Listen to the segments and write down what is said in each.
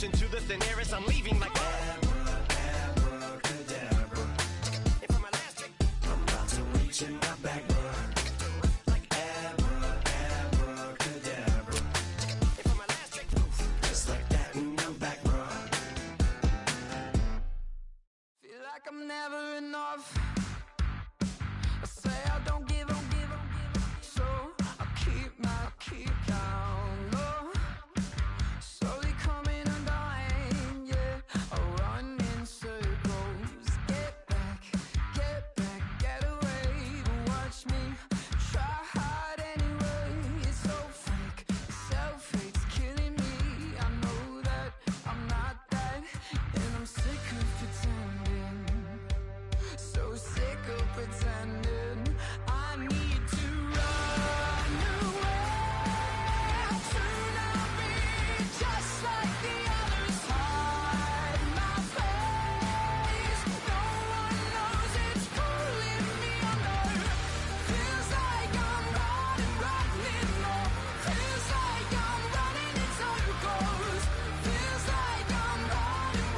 push into the thin air as I'm leaving like abracadabra. And for my last trick, I'm about to reach in my back, like abracadabra. And for my last trick, just like that, and I'm back, bro. Feel like I'm never enough. I say I don't give up, so I keep down low. Slowly coming undone, yeah. I run in circles. Get back, get away. But watch me try hard anyway. It's so fake, it's self-hate, it's killing me. I know that I'm not that, and I'm sick of pretending. So sick of pretending. I need to run away. I'll soon I'll be just like the others. Hide my face. No one knows it's pulling me under. Feels like I'm running low. Feels like I'm running in circles. Feels like I'm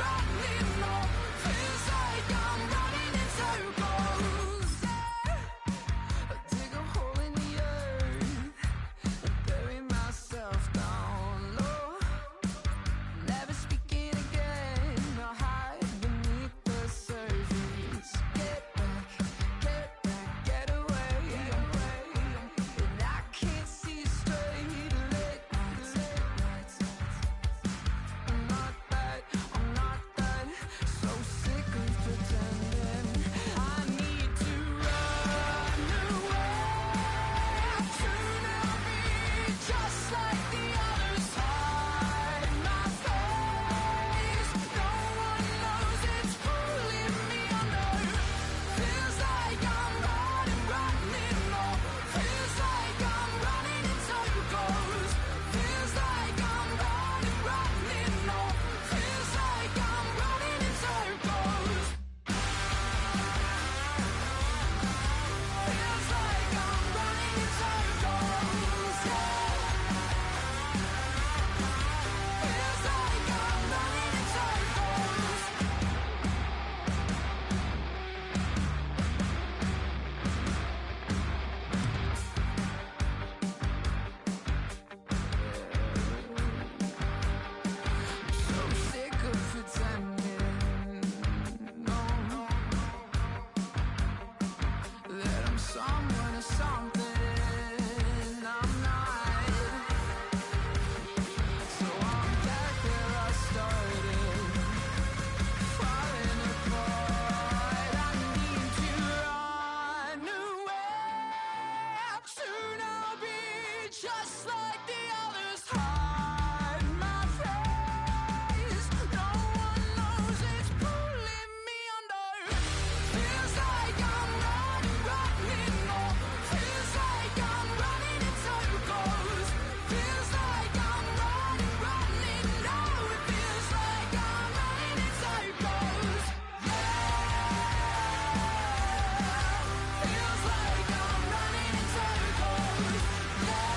running low. Feels like I'm running in circles. I dig a hole in the earth and bury myself down low. Never speaking again. I hide beneath the surface. Get back, get away. And I can't see straight. Late nights. I'm not that. So sick of pretending. I need to run away. Soon I'll be just like the others. Hide my face. No one knows it's pulling me under. Feels like I'm running low. Feels like I'm running in circles. Feels like I'm running low. Feels like I'm running in circles. Feels like I'm running in circles, yeah. Feels like I'm running in circles. So sick of pretending, no, that I'm someone or something I'm not. So I'm back where I started, falling apart. I need to run away. Soon I'll be just like the others. Hide my face. No one knows it's pulling me under. Feels like I'm running low. Feels like I'm running in circles. Feels like I'm running low. It feels like I'm running in circles. Yeah. Feels like I'm running in circles. Yeah.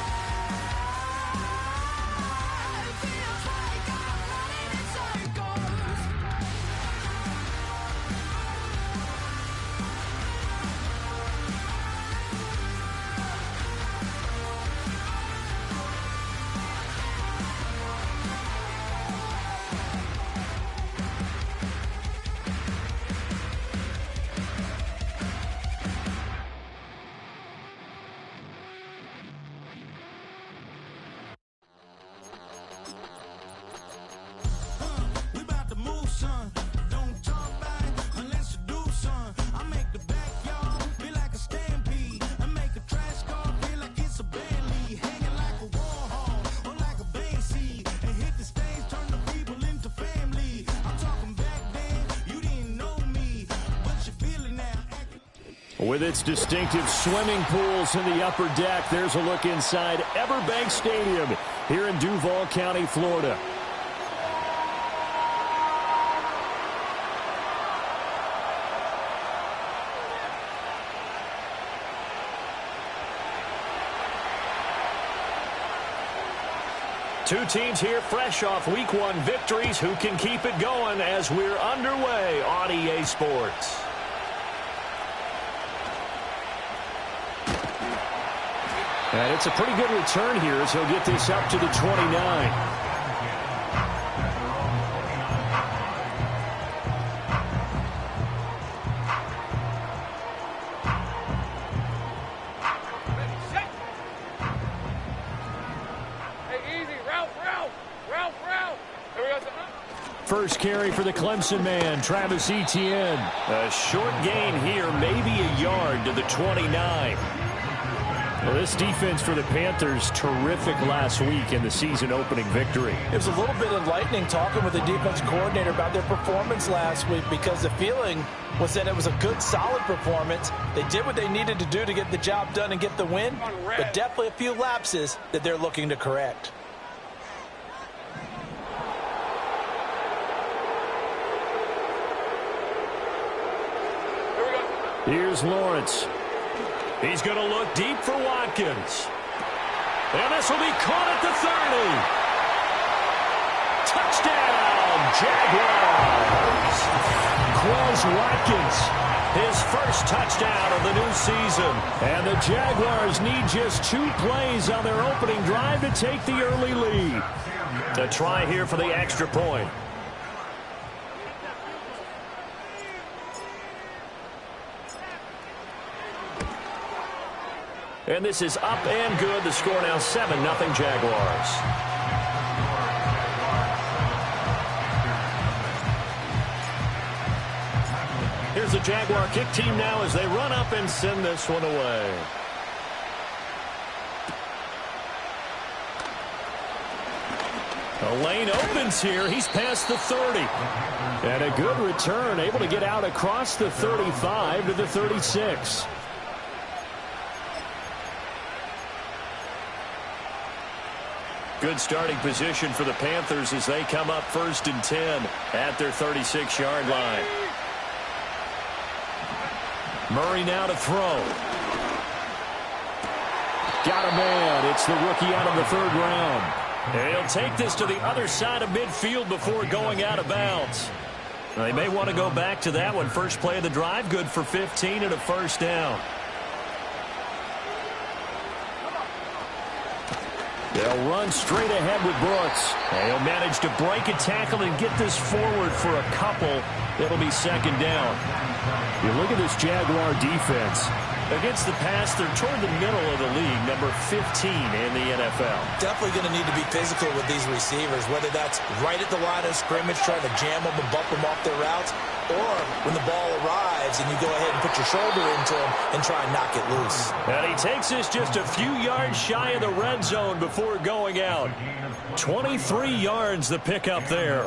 It feels like I'm running in circles. We about to move, son. Don't talk about it unless you do, son. I make the backyard feel like a stampede. I make a trash car feel like it's a band lead. Hanging like a war hall or like a band seed. And hit the stage, turn the people into family. I'm talking back then, you didn't know me, but you feel it now. With its distinctive swimming pools in the upper deck, there's a look inside Everbank Stadium here in Duval County, Florida. Two teams here fresh off Week 1 victories. Who can keep it going as we're underway on EA Sports? And it's a pretty good return here as he'll get this up to the 29. First carry for the Clemson man, Travis Etienne. A short gain here, maybe a yard to the 29. Well, this defense for the Panthers, terrific last week in the season-opening victory. It was a little bit enlightening talking with the defense coordinator about their performance last week because the feeling was that it was a good, solid performance. They did what they needed to do to get the job done and get the win, but definitely a few lapses that they're looking to correct. Here's Lawrence. He's going to look deep for Watkins. And this will be caught at the 30. Touchdown, Jaguars. Quez Watkins, his first touchdown of the new season. And the Jaguars need just 2 plays on their opening drive to take the early lead. A try here for the extra point. And this is up and good. The score now 7-0 Jaguars. Here's the Jaguar kick team now as they run up and send this one away. The lane opens here. He's past the 30. And a good return, able to get out across the 35 to the 36. Good starting position for the Panthers as they come up 1st and 10 at their 36-yard line. Murray now to throw. Got a man. It's the rookie out of the 3rd round. And he'll take this to the other side of midfield before going out of bounds. They may want to go back to that one. First play of the drive, good for 15 and a first down. They'll run straight ahead with Brooks. And he'll manage to break a tackle and get this forward for a couple. It'll be 2nd down. You look at this Jaguar defense. Against the pass, they're toward the middle of the league, number 15 in the NFL. Definitely going to need to be physical with these receivers, whether that's right at the line of scrimmage, trying to jam them and bump them off their routes, or when the ball arrives and you go ahead and put your shoulder into him and try and knock it loose. And he takes this just a few yards shy of the red zone before going out. 23 yards the pickup there.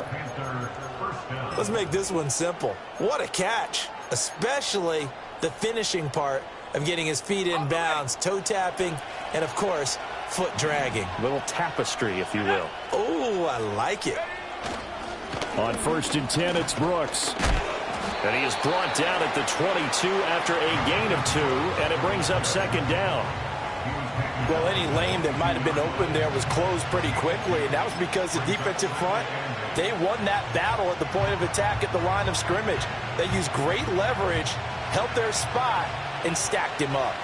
Let's make this one simple. What a catch, especially the finishing part of getting his feet in bounds, toe tapping, and of course, foot dragging. Little tapestry, if you will. Oh, I like it. On 1st and 10, it's Brooks. And he is brought down at the 22 after a gain of 2, and it brings up 2nd down. Well, any lane that might have been open there was closed pretty quickly, and that was because the defensive front, they won that battle at the point of attack at the line of scrimmage. They used great leverage, held their spot, and stacked him up.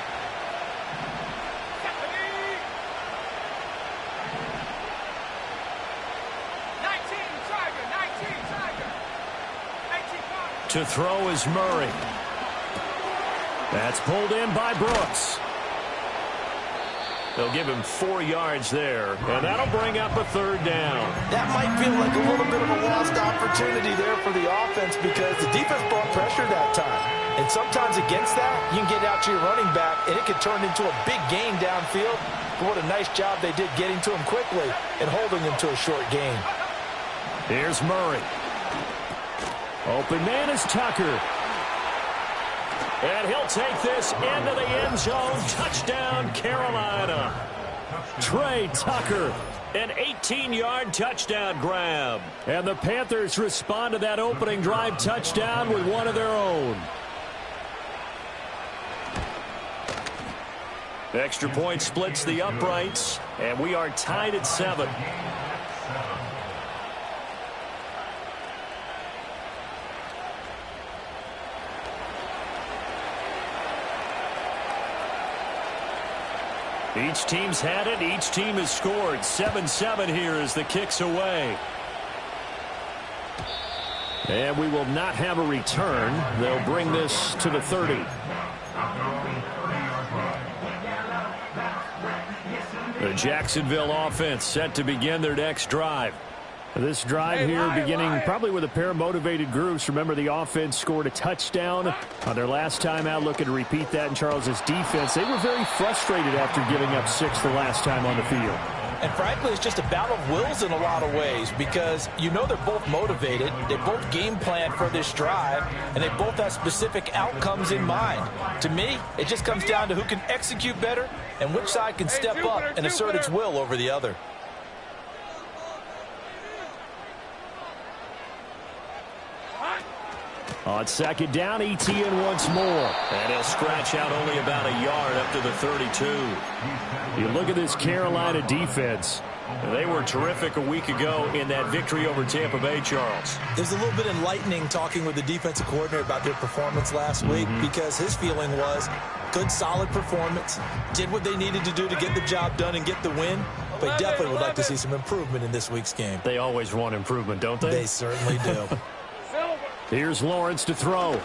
To throw is Murray. That's pulled in by Brooks. They'll give him 4 yards there, and that'll bring up a 3rd down. That might feel like a little bit of a lost opportunity there for the offense because the defense brought pressure that time. And sometimes against that, you can get out to your running back, and it can turn into a big gain downfield. But what a nice job they did getting to him quickly and holding him to a short gain. Here's Murray. Open man is Tucker. And he'll take this into the end zone. Touchdown, Carolina. Trey Tucker, an 18-yard touchdown grab. And the Panthers respond to that opening drive touchdown with one of their own. Extra point splits the uprights, and we are tied at 7. Each team's had it. Each team has scored. 7-7 here as the kick's away. And we will not have a return. They'll bring this to the 30. The Jacksonville offense set to begin their next drive. This drive here beginning probably with a pair of motivated groups. Remember, the offense scored a touchdown on their last time out. Looking to repeat that in Charles's defense. They were very frustrated after giving up 6 the last time on the field. And frankly, it's just a battle of wills in a lot of ways because you know they're both motivated. They both game plan for this drive, and they both have specific outcomes in mind. To me, it just comes down to who can execute better and which side can step up and assert its will over the other. On second down, ETN once more. And he'll scratch out only about a yard up to the 32. You look at this Carolina defense. They were terrific a week ago in that victory over Tampa Bay, Charles. It was a little bit enlightening talking with the defensive coordinator about their performance last week because his feeling was good, solid performance, did what they needed to do to get the job done and get the win, but definitely would like to see some improvement in this week's game. They always want improvement, don't they? They certainly do. Here's Lawrence to throw.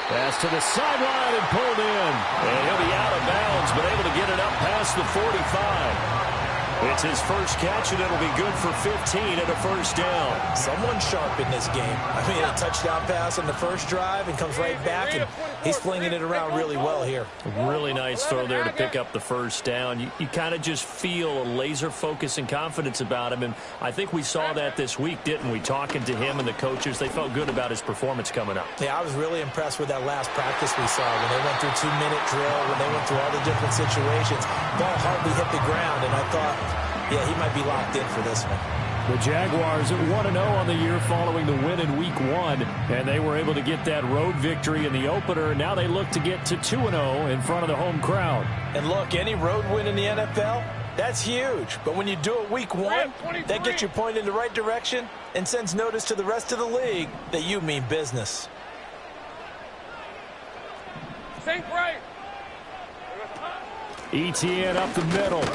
Pass to the sideline and pulled in. And he'll be out of bounds, but able to get it up past the 45. It's his first catch, and it'll be good for 15 and a first down. Someone sharp in this game. I mean, a touchdown pass on the first drive and comes right back, and he's flinging it around really well here. Really nice throw there to pick up the first down. You kind of just feel a laser focus and confidence about him, and I think we saw that this week, didn't we? Talking to him and the coaches, they felt good about his performance coming up. Yeah, I was really impressed with that last practice we saw when they went through 2-minute drill, when they went through all the different situations. Ball hardly hit the ground, and I thought, yeah, he might be locked in for this one. The Jaguars at 1-0 on the year following the win in Week 1, and they were able to get that road victory in the opener. Now they look to get to 2-0 in front of the home crowd. And look, any road win in the NFL, that's huge. But when you do it Week 1, that gets you pointed in the right direction and sends notice to the rest of the league that you mean business. ETN up the middle.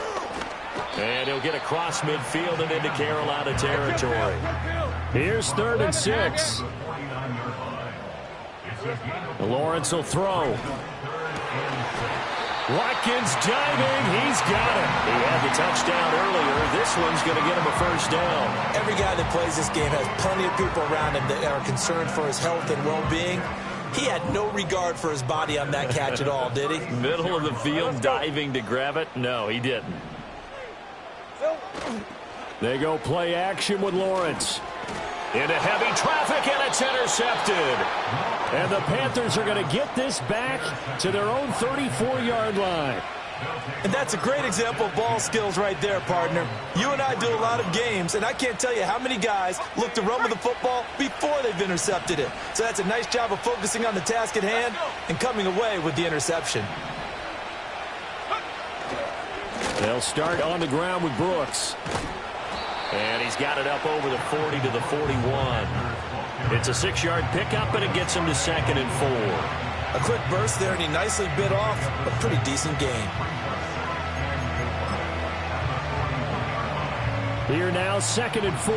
And he'll get across midfield and into Carolina territory. Here's 3rd and 6. Lawrence will throw. Watkins diving. He's got it. He had the touchdown earlier. This one's going to get him a first down. Every guy that plays this game has plenty of people around him that are concerned for his health and well-being. He had no regard for his body on that catch at all, did he? Middle of the field diving to grab it? No, he didn't. They go play action with Lawrence. Into heavy traffic, and it's intercepted. And the Panthers are going to get this back to their own 34-yard line. And that's a great example of ball skills right there, partner. You and I do a lot of games, and I can't tell you how many guys look to run with the football before they've intercepted it. So that's a nice job of focusing on the task at hand and coming away with the interception. They'll start on the ground with Brooks. And he's got it up over the 40 to the 41. It's a 6-yard pickup, and it gets him to 2nd and 4. A quick burst there, and he nicely bit off a pretty decent gain. Here now, 2nd and 4.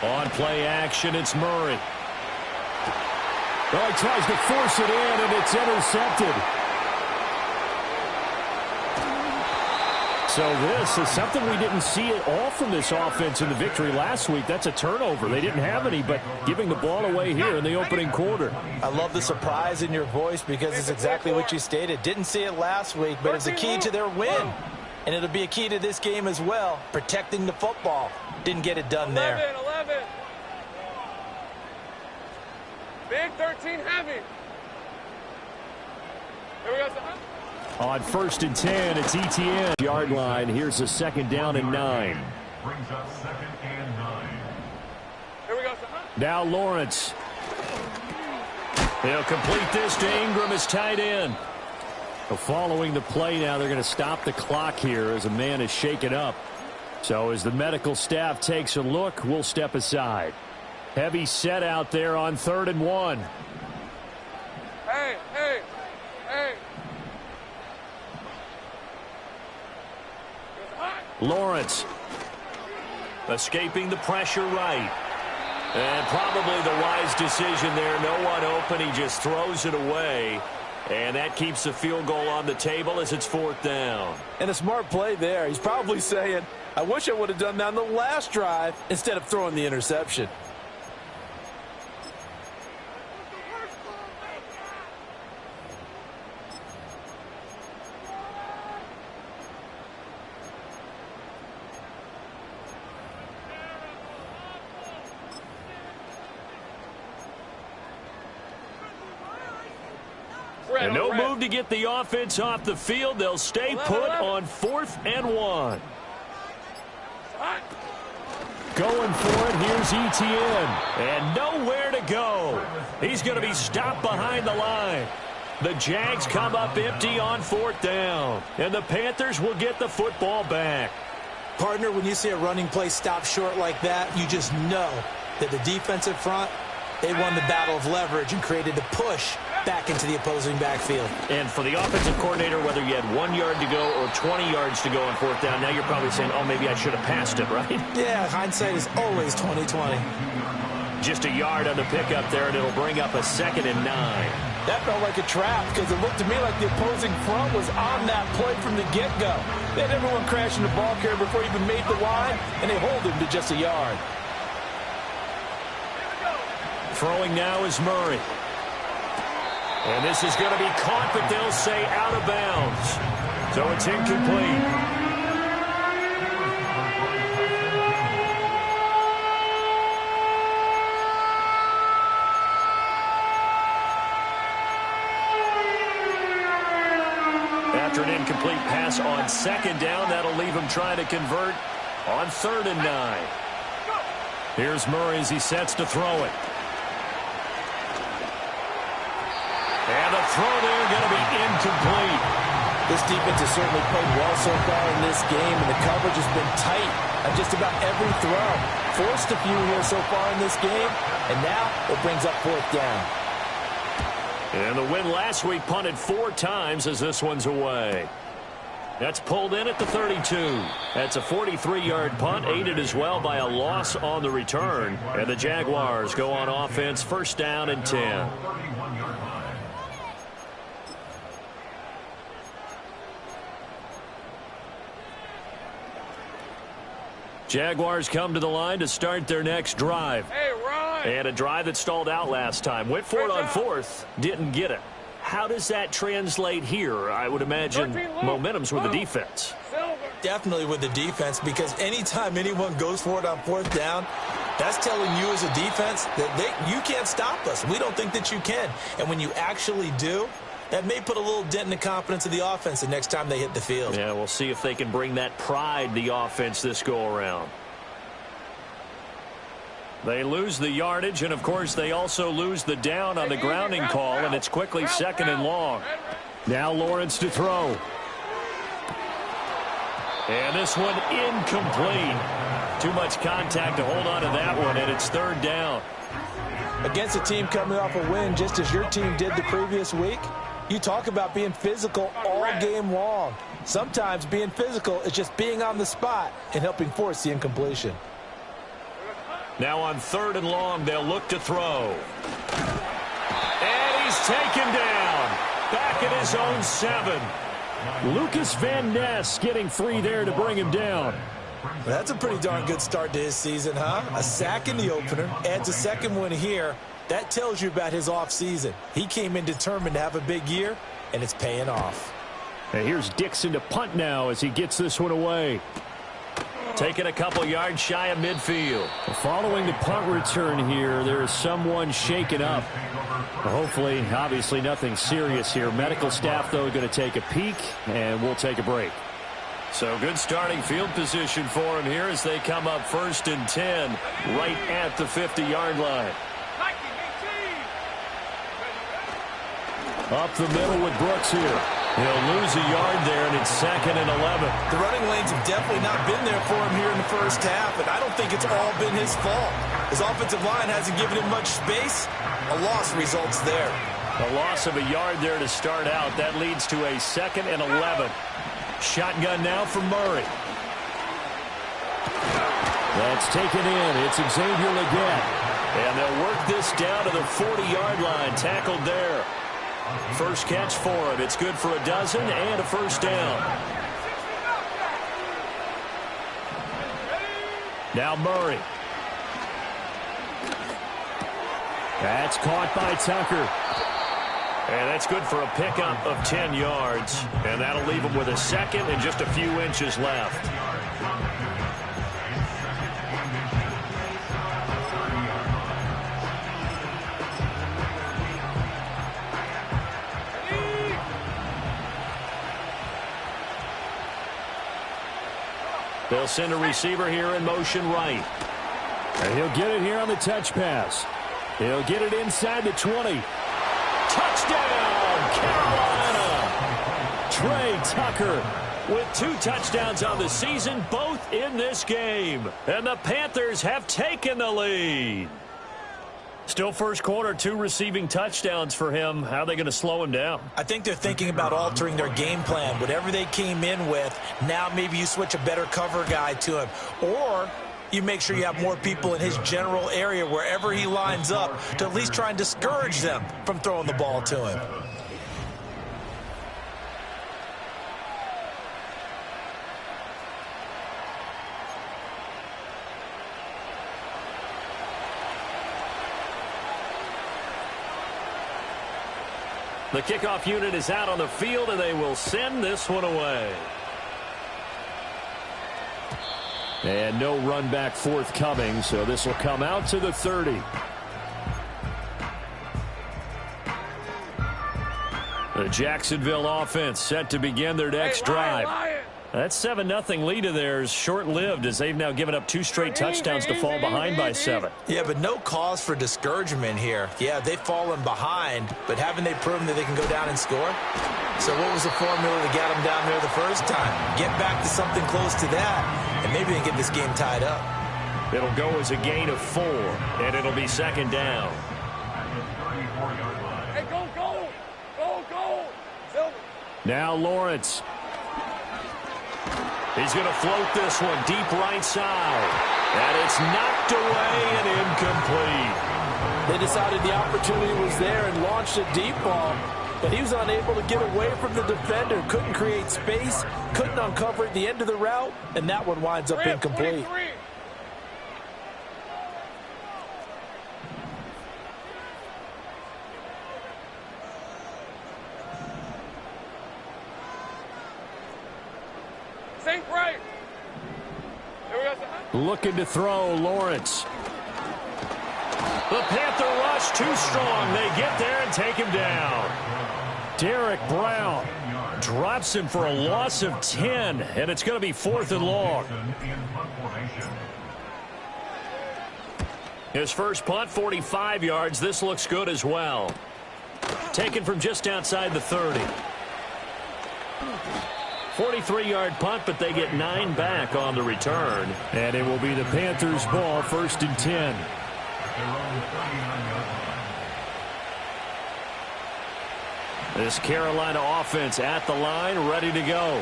On play action, it's Murray. Oh, he tries to force it in, and it's intercepted. So this is something we didn't see at all from this offense in the victory last week. That's a turnover. They didn't have any, but giving the ball away here in the opening quarter. I love the surprise in your voice because it's exactly what you stated. Didn't see it last week, but it's a key to their win. And it'll be a key to this game as well, protecting the football. Didn't get it done there. 11. Big 13 heavy. Here we go, son. On 1st and 10, it's ETN. Yard line. Here's a 2nd down and 9. Brings up 2nd and 9. Here we go, son. Now Lawrence. He'll complete this to Ingram as tight end. Following the play now, they're going to stop the clock here as a man is shaken up. So as the medical staff takes a look, we'll step aside. Heavy set out there on 3rd and 1. Lawrence escaping the pressure right. And probably the wise decision there. No one open. He just throws it away. And that keeps the field goal on the table as it's 4th down. And a smart play there. He's probably saying, I wish I would have done that on the last drive instead of throwing the interception. And no move to get the offense off the field. They'll stay put on 4th and 1. Going for it, here's ETN. And nowhere to go. He's going to be stopped behind the line. The Jags come up empty on 4th down. And the Panthers will get the football back. Partner, when you see a running play stop short like that, you just know that the defensive front, they won the battle of leverage and created a push back into the opposing backfield. And for the offensive coordinator, whether you had 1 yard to go or 20 yards to go on 4th down, now you're probably saying, oh, maybe I should have passed it, right? Yeah, hindsight is always 20/20. Just a yard on the pickup there, and it'll bring up a 2nd and 9. That felt like a trap because it looked to me like the opposing front was on that play from the get-go. They had everyone crashing the ball carrier before he even made the line, and they hold him to just a yard. Throwing now is Murray. And this is going to be caught, but they'll say out of bounds. So it's incomplete. After an incomplete pass on 2nd down, that'll leave him trying to convert on 3rd and 9. Here's Murray as he sets to throw it. And the throw there going to be incomplete. This defense has certainly played well so far in this game, and the coverage has been tight on just about every throw. Forced a few here so far in this game, and now it brings up 4th down. And the win last week punted 4 times as this one's away. That's pulled in at the 32. That's a 43-yard punt, aided as well by a loss on the return. And the Jaguars go on offense, 1st down and 10. Jaguars come to the line to start their next drive. Hey, Ron! And a drive that stalled out last time. Went for it on 4th, didn't get it. How does that translate here? I would imagine momentum's with the defense. Definitely with the defense, because anytime anyone goes for it on 4th down, that's telling you as a defense that you can't stop us. We don't think that you can. And when you actually do, that may put a little dent in the confidence of the offense the next time they hit the field. Yeah, we'll see if they can bring that pride, the offense, this go-around. They lose the yardage, and, of course, they also lose the down on the grounding call, and it's quickly 2nd and long. Now Lawrence to throw. And this one incomplete. Too much contact to hold on to that one, and it's 3rd down. Against a team coming off a win just as your team did the previous week, you talk about being physical all game long. Sometimes being physical is just being on the spot and helping force the incompletion. Now on 3rd and long, they'll look to throw. And he's taken down. Back at his own 7. Lucas Van Ness getting 3 there to bring him down. That's a pretty darn good start to his season, huh? A sack in the opener, adds a 2nd one here. That tells you about his offseason. He came in determined to have a big year, and it's paying off. And here's Dixon to punt now as he gets this one away. Taking a couple yards shy of midfield. Following the punt return here, there is someone shaken up. Hopefully, obviously nothing serious here. Medical staff, though, going to take a peek, and we'll take a break. So good starting field position for him here as they come up 1st and 10 right at the 50-yard line. Up the middle with Brooks here. He'll lose a yard there, and it's 2nd and 11. The running lanes have definitely not been there for him here in the first half, and I don't think it's all been his fault. His offensive line hasn't given him much space. A loss results there. A loss of a yard there to start out. That leads to a 2nd and 11. Shotgun now for Murray. That's taken in. It's Xavier Legette. And they'll work this down to the 40-yard line. Tackled there. First catch for him. It's good for a dozen and a first down. Now Murray. That's caught by Tucker. And that's good for a pickup of 10 yards. And that'll leave him with a 2nd and just a few inches left. They'll send a receiver here in motion right. And he'll get it here on the touch pass. He'll get it inside the 20. Touchdown, Carolina! Trey Tucker with 2 touchdowns on the season, both in this game. And the Panthers have taken the lead. Still first quarter, 2 receiving touchdowns for him. How are they going to slow him down? I think they're thinking about altering their game plan. Whatever they came in with, now maybe you switch a better cover guy to him. Or you make sure you have more people in his general area wherever he lines up to at least try and discourage them from throwing the ball to him. The kickoff unit is out on the field, and they will send this one away. And no run back forthcoming, so this will come out to the 30. The Jacksonville offense set to begin their next drive. That 7-0 lead of theirs short-lived as they've now given up 2 straight touchdowns to fall behind by 7. Yeah, but no cause for discouragement here. Yeah, they've fallen behind, but haven't they proven that they can go down and score? So what was the formula to get them down there the first time? Get back to something close to that, and maybe they can get this game tied up. It'll go as a gain of 4, and it'll be 2nd down. Hey, go! Now Lawrence. He's going to float this one deep right side. And it's knocked away and incomplete. They decided the opportunity was there and launched a deep ball, but he was unable to get away from the defender. Couldn't create space, couldn't uncover at the end of the route, and that one winds up incomplete. Looking to throw, Lawrence. The Panther rush too strong. They get there and take him down. Derek Brown drops him for a loss of 10, and it's going to be 4th and long. His first punt, 45 yards. This looks good as well. Taken from just outside the 30. 43-yard punt, but they get 9 back on the return. And it will be the Panthers' ball, 1st and 10. This Carolina offense at the line, ready to go.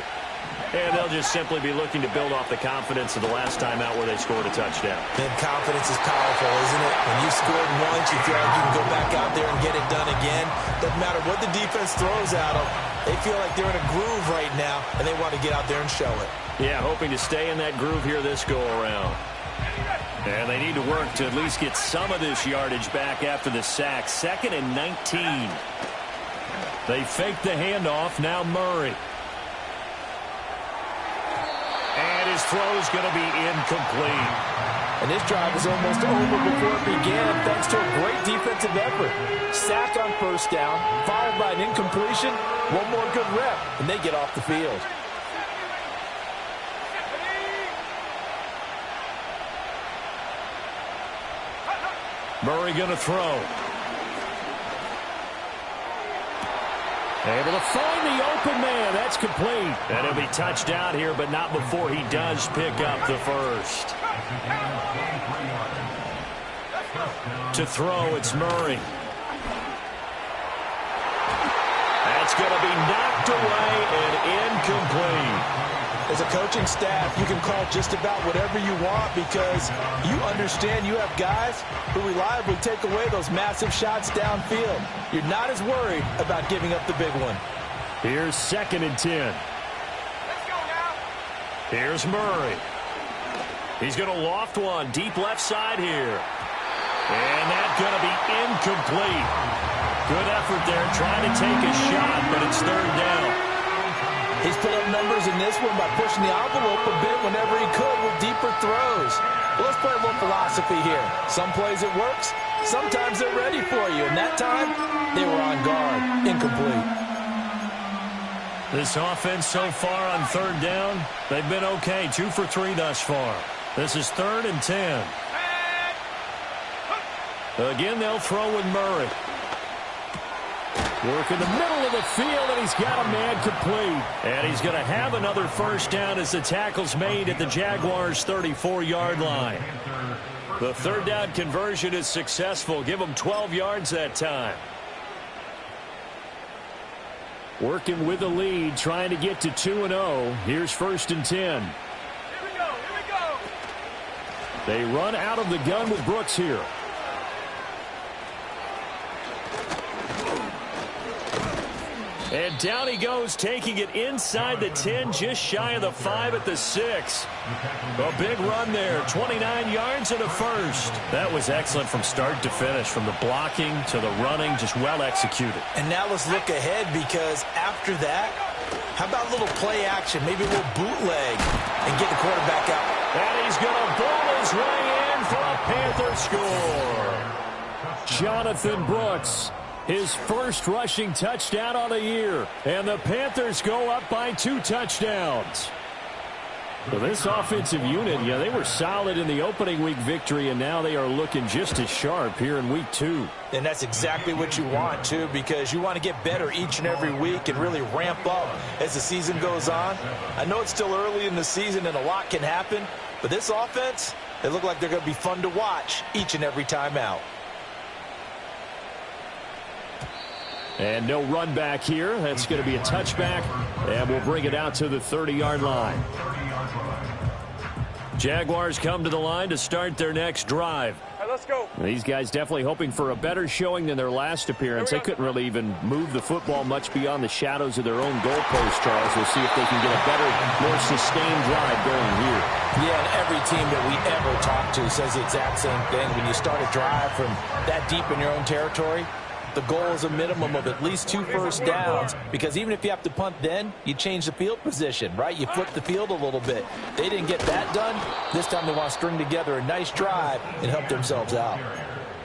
And they'll just simply be looking to build off the confidence of the last time out where they scored a touchdown. And confidence is powerful, isn't it? When you scored once, you feel like you can go back out there and get it done again. Doesn't matter what the defense throws at them. They feel like they're in a groove right now, and they want to get out there and show it. Yeah, hoping to stay in that groove here this go-around. And they need to work to at least get some of this yardage back after the sack. 2nd and 19. They fake the handoff. Now Murray. And his throw is going to be incomplete. And this drive is almost over before it began, thanks to a great defensive effort. Sack on 1st down, followed by an incompletion. One more good rep, and they get off the field. Murray going to throw. Able to find the open man. That's complete. And he'll be touched out here, but not before he does pick up the first. To throw, it's Murray. It's going to be knocked away and incomplete. As a coaching staff, you can call just about whatever you want because you understand you have guys who reliably take away those massive shots downfield. You're not as worried about giving up the big one. Here's 2nd and 10. Let's go now. Here's Murray. He's going to loft one deep left side here. And that's going to be incomplete. Good effort there trying to take a shot, but it's 3rd down. He's put up numbers in this one by pushing the envelope a bit whenever he could with deeper throws. Well, let's play a little philosophy here. Some plays it works. Sometimes they're ready for you. And that time, they were on guard. Incomplete. This offense so far on 3rd down, they've been okay. 2 for 3 thus far. This is 3rd and 10. Again, they'll throw with Murray. Work in the middle of the field, and he's got a man complete. And he's going to have another 1st down as the tackle's made at the Jaguars' 34-yard line. The 3rd down conversion is successful. Give them 12 yards that time. Working with the lead, trying to get to 2-0. Here's 1st and 10. Here we go. They run out of the gun with Brooks here. And down he goes, taking it inside the 10, just shy of the 5 at the 6. A big run there, 29 yards and a 1st. That was excellent from start to finish, from the blocking to the running, just well executed. And now let's look ahead because after that, how about a little play action, maybe a little bootleg, and get the quarterback out. And he's going to ball his way in for a Panther score. Jonathan Brooks. His 1st rushing touchdown on the year. And the Panthers go up by 2 touchdowns. So this offensive unit, yeah, they were solid in the opening week victory, and now they are looking just as sharp here in week 2. And that's exactly what you want, too, because you want to get better each and every week and really ramp up as the season goes on. I know it's still early in the season and a lot can happen, but this offense, they look like they're going to be fun to watch each and every time out. And no run back here. That's going to be a touchback, and we'll bring it out to the 30-yard line. Jaguars come to the line to start their next drive. All right, let's go. These guys definitely hoping for a better showing than their last appearance. They couldn't really even move the football much beyond the shadows of their own goalpost, Charles. We'll see if they can get a better, more sustained drive going here. Yeah, and every team that we ever talk to says the exact same thing. When you start a drive from that deep in your own territory, the goal is a minimum of at least 2 first downs, because even if you have to punt then, you change the field position, right? You flip the field a little bit. They didn't get that done. This time they want to string together a nice drive and help themselves out.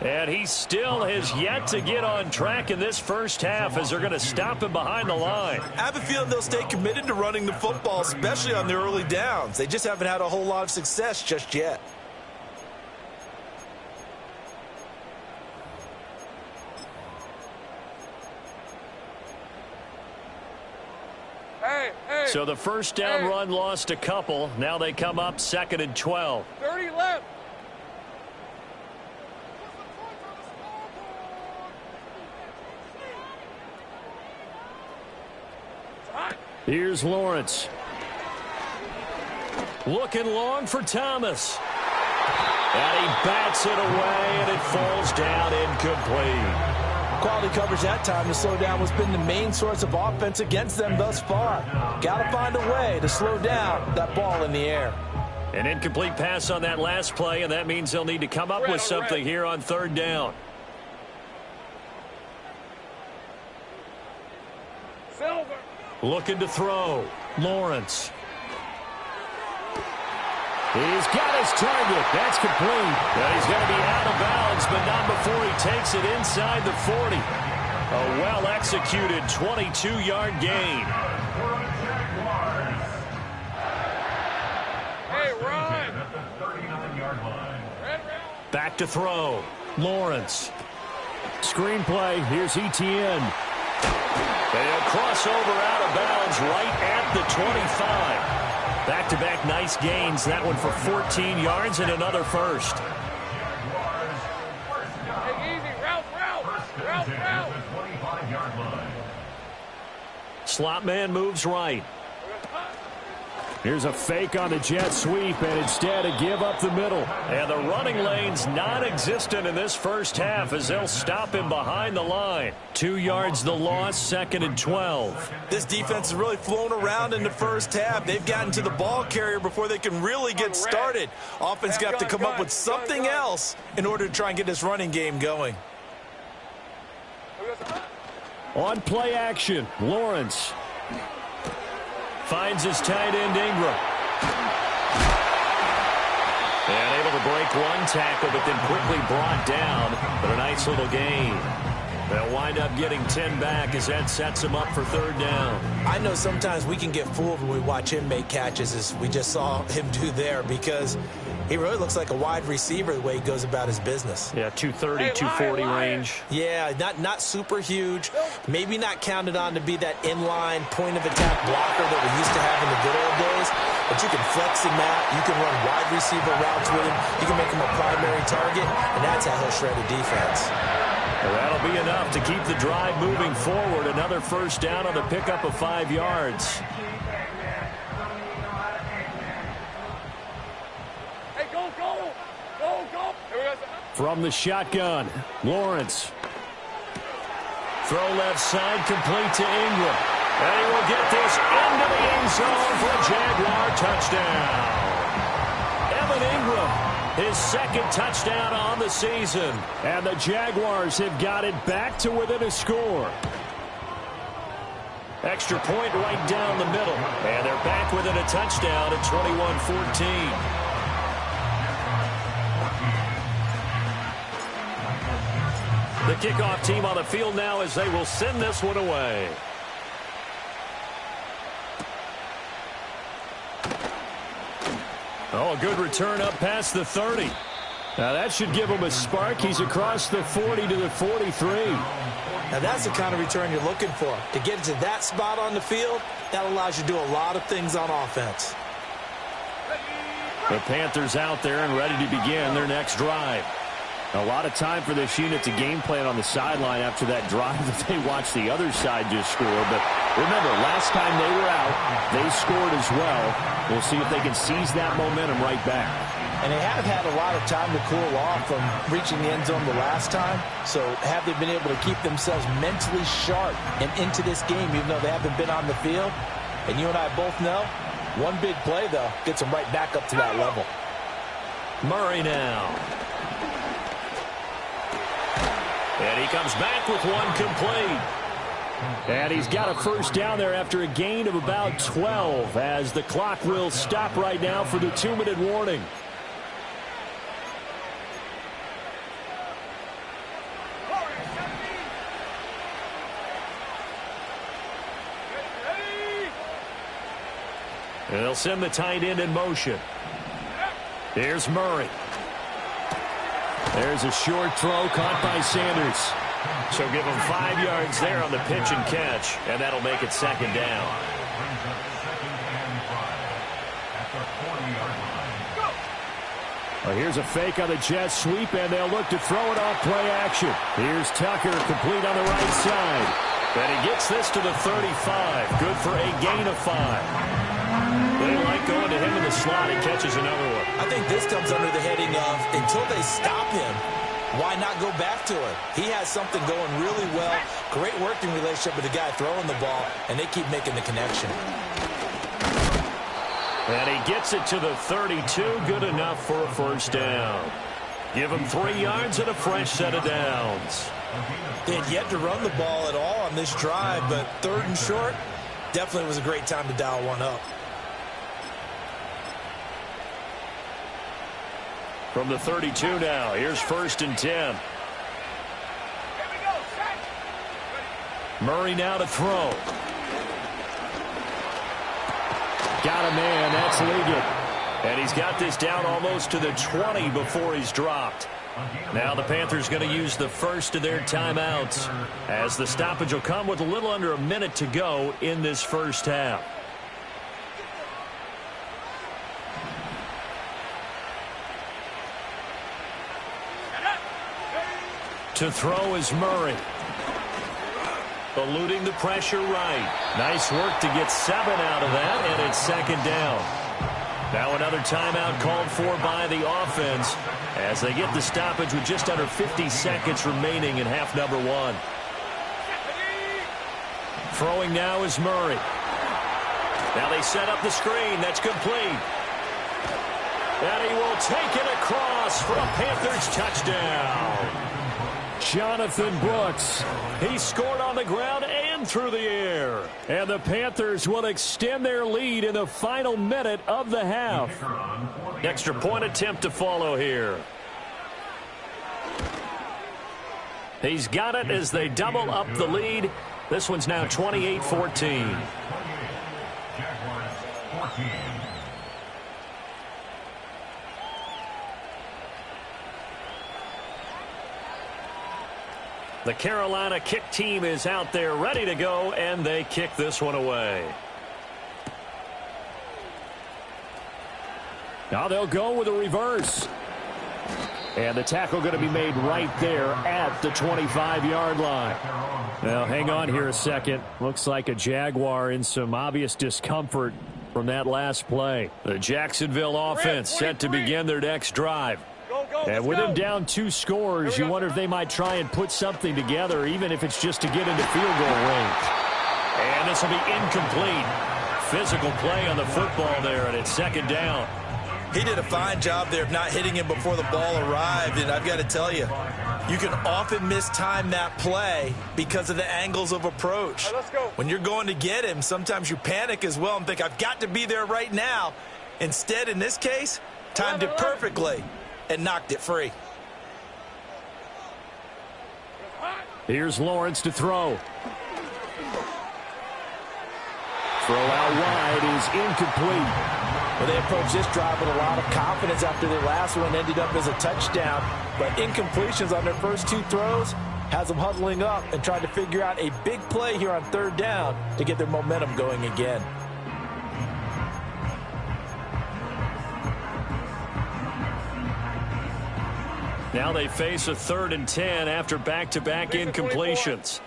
And he still has yet to get on track in this first half as they're going to stop him behind the line. I have a feeling they'll stay committed to running the football, especially on their early downs. They just haven't had a whole lot of success just yet. Hey. So the first down run lost a couple. Now they come up 2nd and 12. 30 left. Here's Lawrence. Looking long for Thomas. And he bats it away, and it falls down incomplete. Quality coverage that time to slow down has been the main source of offense against them thus far. Got to find a way to slow down that ball in the air. An incomplete pass on that last play, and that means they'll need to come up with something here on 3rd down. Silver. Looking to throw. Lawrence. He's got his target. That's complete. And he's going to be out of bounds, but not before he takes it inside the 40. A well-executed 22-yard gain. Hey, run. Back to throw. Lawrence. Screenplay. Here's Etienne. And he'll cross over out of bounds right at the 25. Back-to-back nice gains. That one for 14 yards and another first. Hey, easy. Route. Slot man moves right. Here's a fake on the jet sweep, and instead a give up the middle. And the running lane's non-existent in this first half as they'll stop him behind the line. 2 yards the loss, 2nd and 12. This defense has really flown around in the first half. They've gotten to the ball carrier before they can really get started. Offense got to come up with something else in order to try and get this running game going. On play action, Lawrence finds his tight end Ingram. And able to break one tackle, but then quickly brought down. But a nice little gain. They'll wind up getting 10 back as that sets him up for 3rd down. I know sometimes we can get fooled when we watch him make catches, as we just saw him do there, because he really looks like a wide receiver the way he goes about his business. Yeah, 230, 240 range. Yeah, not super huge. Maybe not counted on to be that inline point-of-attack blocker that we used to have in the good old days. But you can flex him out. You can run wide receiver routes with him. You can make him a primary target, and that's how he'll shred a defense. Well, that'll be enough to keep the drive moving forward. Another 1st down on the pickup of 5 yards. From the shotgun, Lawrence. Throw left side, complete to Ingram. And he will get this into the end zone for a Jaguar touchdown. Evan Ingram, his 2nd touchdown on the season. And the Jaguars have got it back to within a score. Extra point right down the middle. And they're back within a touchdown at 21-14. The kickoff team on the field now as they will send this one away. Oh, a good return up past the 30. Now that should give him a spark. He's across the 40 to the 43. Now that's the kind of return you're looking for. To get to that spot on the field, that allows you to do a lot of things on offense. The Panthers out there and ready to begin their next drive. A lot of time for this unit to game plan on the sideline after that drive that they watched the other side just score. But remember, last time they were out, they scored as well. We'll see if they can seize that momentum right back. And they have had a lot of time to cool off from reaching the end zone the last time. So have they been able to keep themselves mentally sharp and into this game, even though they haven't been on the field? And you and I both know, one big play, though, gets them right back up to that level. Murray now. And he comes back with one complete. And he's got a 1st down there after a gain of about 12 as the clock will stop right now for the 2-minute warning. And they'll send the tight end in motion. Here's Murray. There's a short throw caught by Sanders. So give him 5 yards there on the pitch and catch, and that'll make it 2nd down. Well, here's a fake on the jet sweep, and they'll look to throw it off play action. Here's Tucker, complete on the right side. And he gets this to the 35. Good for a gain of 5. They like going to him in the slot. He catches another one. I think this comes under the heading of, until they stop him, why not go back to it? He has something going really well. Great working relationship with the guy throwing the ball, and they keep making the connection. And he gets it to the 32. Good enough for a 1st down. Give him 3 yards and a fresh set of downs. They had yet to run the ball at all on this drive, but 3rd and short, definitely was a great time to dial one up. From the 32 now, here's 1st and 10. Murray now to throw. Got a man, that's Liggett. And he's got this down almost to the 20 before he's dropped. Now the Panthers going to use the first of their timeouts, as the stoppage will come with a little under a minute to go in this first half. To throw is Murray. Eluding the pressure right. Nice work to get 7 out of that, and it's second down. Now another timeout called for by the offense as they get the stoppage with just under 50 seconds remaining in half number 1. Throwing now is Murray. Now they set up the screen. That's complete. And he will take it across for a Panthers touchdown. Jonathan Brooks. He scored on the ground and through the air. And the Panthers will extend their lead in the final minute of the half. Extra point attempt to follow here. He's got it as they double up the lead. This one's now 28-14. The Carolina kick team is out there ready to go, and they kick this one away. Now they'll go with a reverse. And the tackle going to be made right there at the 25-yard line. Now, hang on here a second. Looks like a Jaguar in some obvious discomfort from that last play. The Jacksonville offense set to begin their next drive. And with them down 2 scores, you wonder if they might try and put something together, even if it's just to get into field goal range. And this will be incomplete. Physical play on the football there, and it's second down. He did a fine job there of not hitting him before the ball arrived, and I've got to tell you, you can often mistime that play because of the angles of approach. Right, let's go. When you're going to get him, sometimes you panic as well and think, I've got to be there right now. Instead, in this case, timed it perfectly and knocked it free. Here's Lawrence to throw. Throw out wide is incomplete. Well, they approached this drive with a lot of confidence after their last one ended up as a touchdown. But incompletions on their first 2 throws has them huddling up and trying to figure out a big play here on 3rd down to get their momentum going again. Now they face a 3rd and 10 after back-to-back incompletions.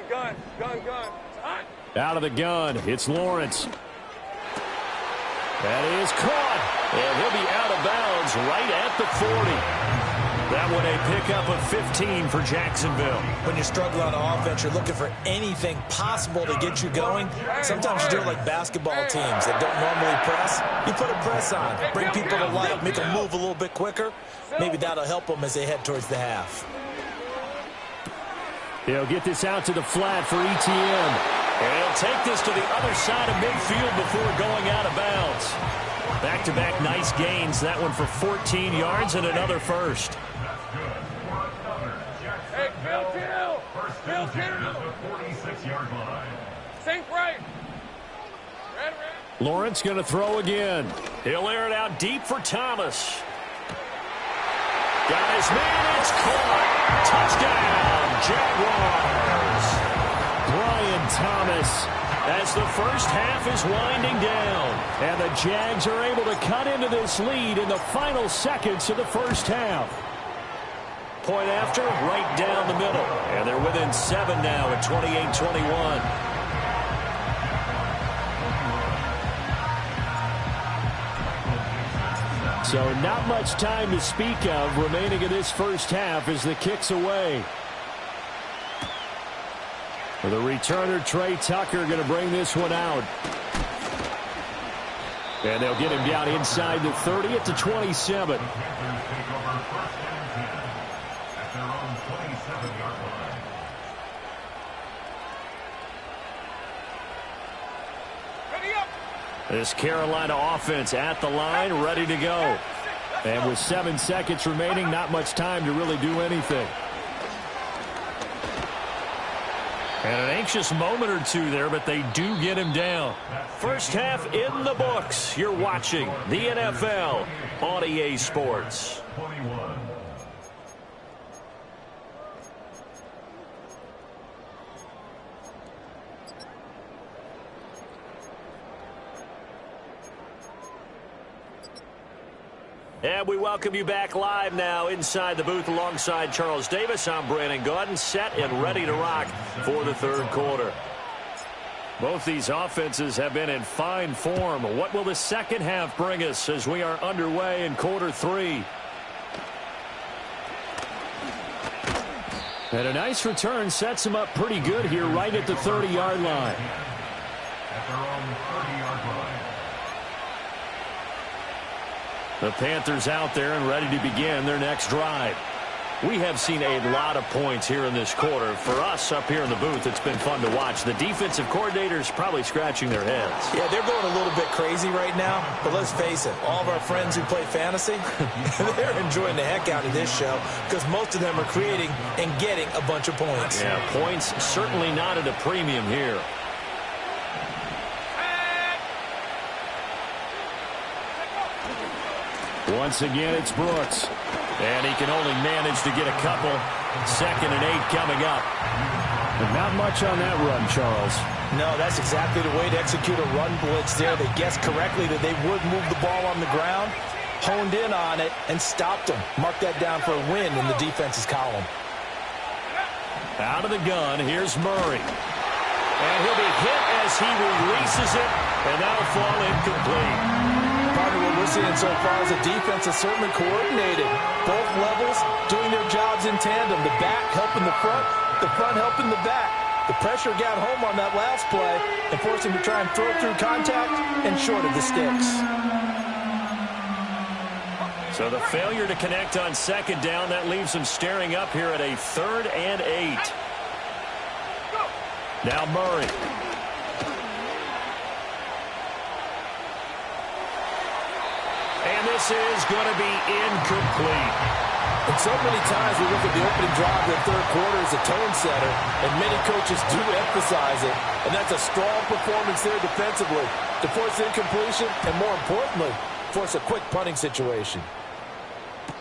Gun. Out of the gun, it's Lawrence. That is caught, and he'll be out of bounds right at the 40. That one a pickup of 15 for Jacksonville. When you struggle on offense, you're looking for anything possible to get you going. Sometimes you do it like basketball teams that don't normally press. You put a press on, bring people to life, make them move a little bit quicker. Maybe that'll help them as they head towards the half. He'll get this out to the flat for ETN. And he'll take this to the other side of midfield before going out of bounds. Back-to-back nice gains. That one for 14 yards and another first. Hey, Bill Kill! Bill Kill! 46-yard line. Sink right! Red. Lawrence going to throw again. He'll air it out deep for Thomas. Got his man, it's caught. Touchdown, Jaguars. Brian Thomas as the first half is winding down. And the Jags are able to cut into this lead in the final seconds of the first half. Point after, right down the middle. And they're within 7 now at 28-21. So not much time to speak of remaining in this first half as the kick's away. The returner, Trey Tucker, going to bring this one out. And they'll get him down inside the 30 at the 27. This Carolina offense at the line, ready to go. And with 7 seconds remaining, not much time to really do anything. And an anxious moment or two there, but they do get him down. First half in the books. You're watching the NFL on EA Sports. 21. And we welcome you back live now inside the booth alongside Charles Davis. I'm Brandon Gaudin, set and ready to rock for the third quarter. Both these offenses have been in fine form. What will the second half bring us as we are underway in quarter three? And a nice return sets them up pretty good here right at the 30-yard line. At their own 30-yard line. The Panthers out there and ready to begin their next drive. We have seen a lot of points here in this quarter. For us up here in the booth, it's been fun to watch. The defensive coordinators probably scratching their heads. Yeah, they're going a little bit crazy right now, but let's face it, all of our friends who play fantasy, they're enjoying the heck out of this show because most of them are creating and getting a bunch of points. Yeah, points certainly not at a premium here. Once again, it's Brooks. And he can only manage to get a couple. 2nd and 8 coming up. And not much on that run, Charles. No, that's exactly the way to execute a run blitz there. They guessed correctly that they would move the ball on the ground, honed in on it, and stopped them. Mark that down for a win in the defense's column. Out of the gun, here's Murray. And he'll be hit as he releases it, and that'll fall incomplete. Part of what we're seeing so far is the defense is certainly coordinated. Both levels doing their jobs in tandem. The back helping the front helping the back. The pressure got home on that last play and forced him to try and throw through contact and short of the sticks. So the failure to connect on 2nd down, that leaves them staring up here at a 3rd and 8. Now Murray. And this is going to be incomplete. And so many times we look at the opening drive of the third quarter as a tone setter, and many coaches do emphasize it. And that's a strong performance there defensively to force incompletion and, more importantly, force a quick punting situation.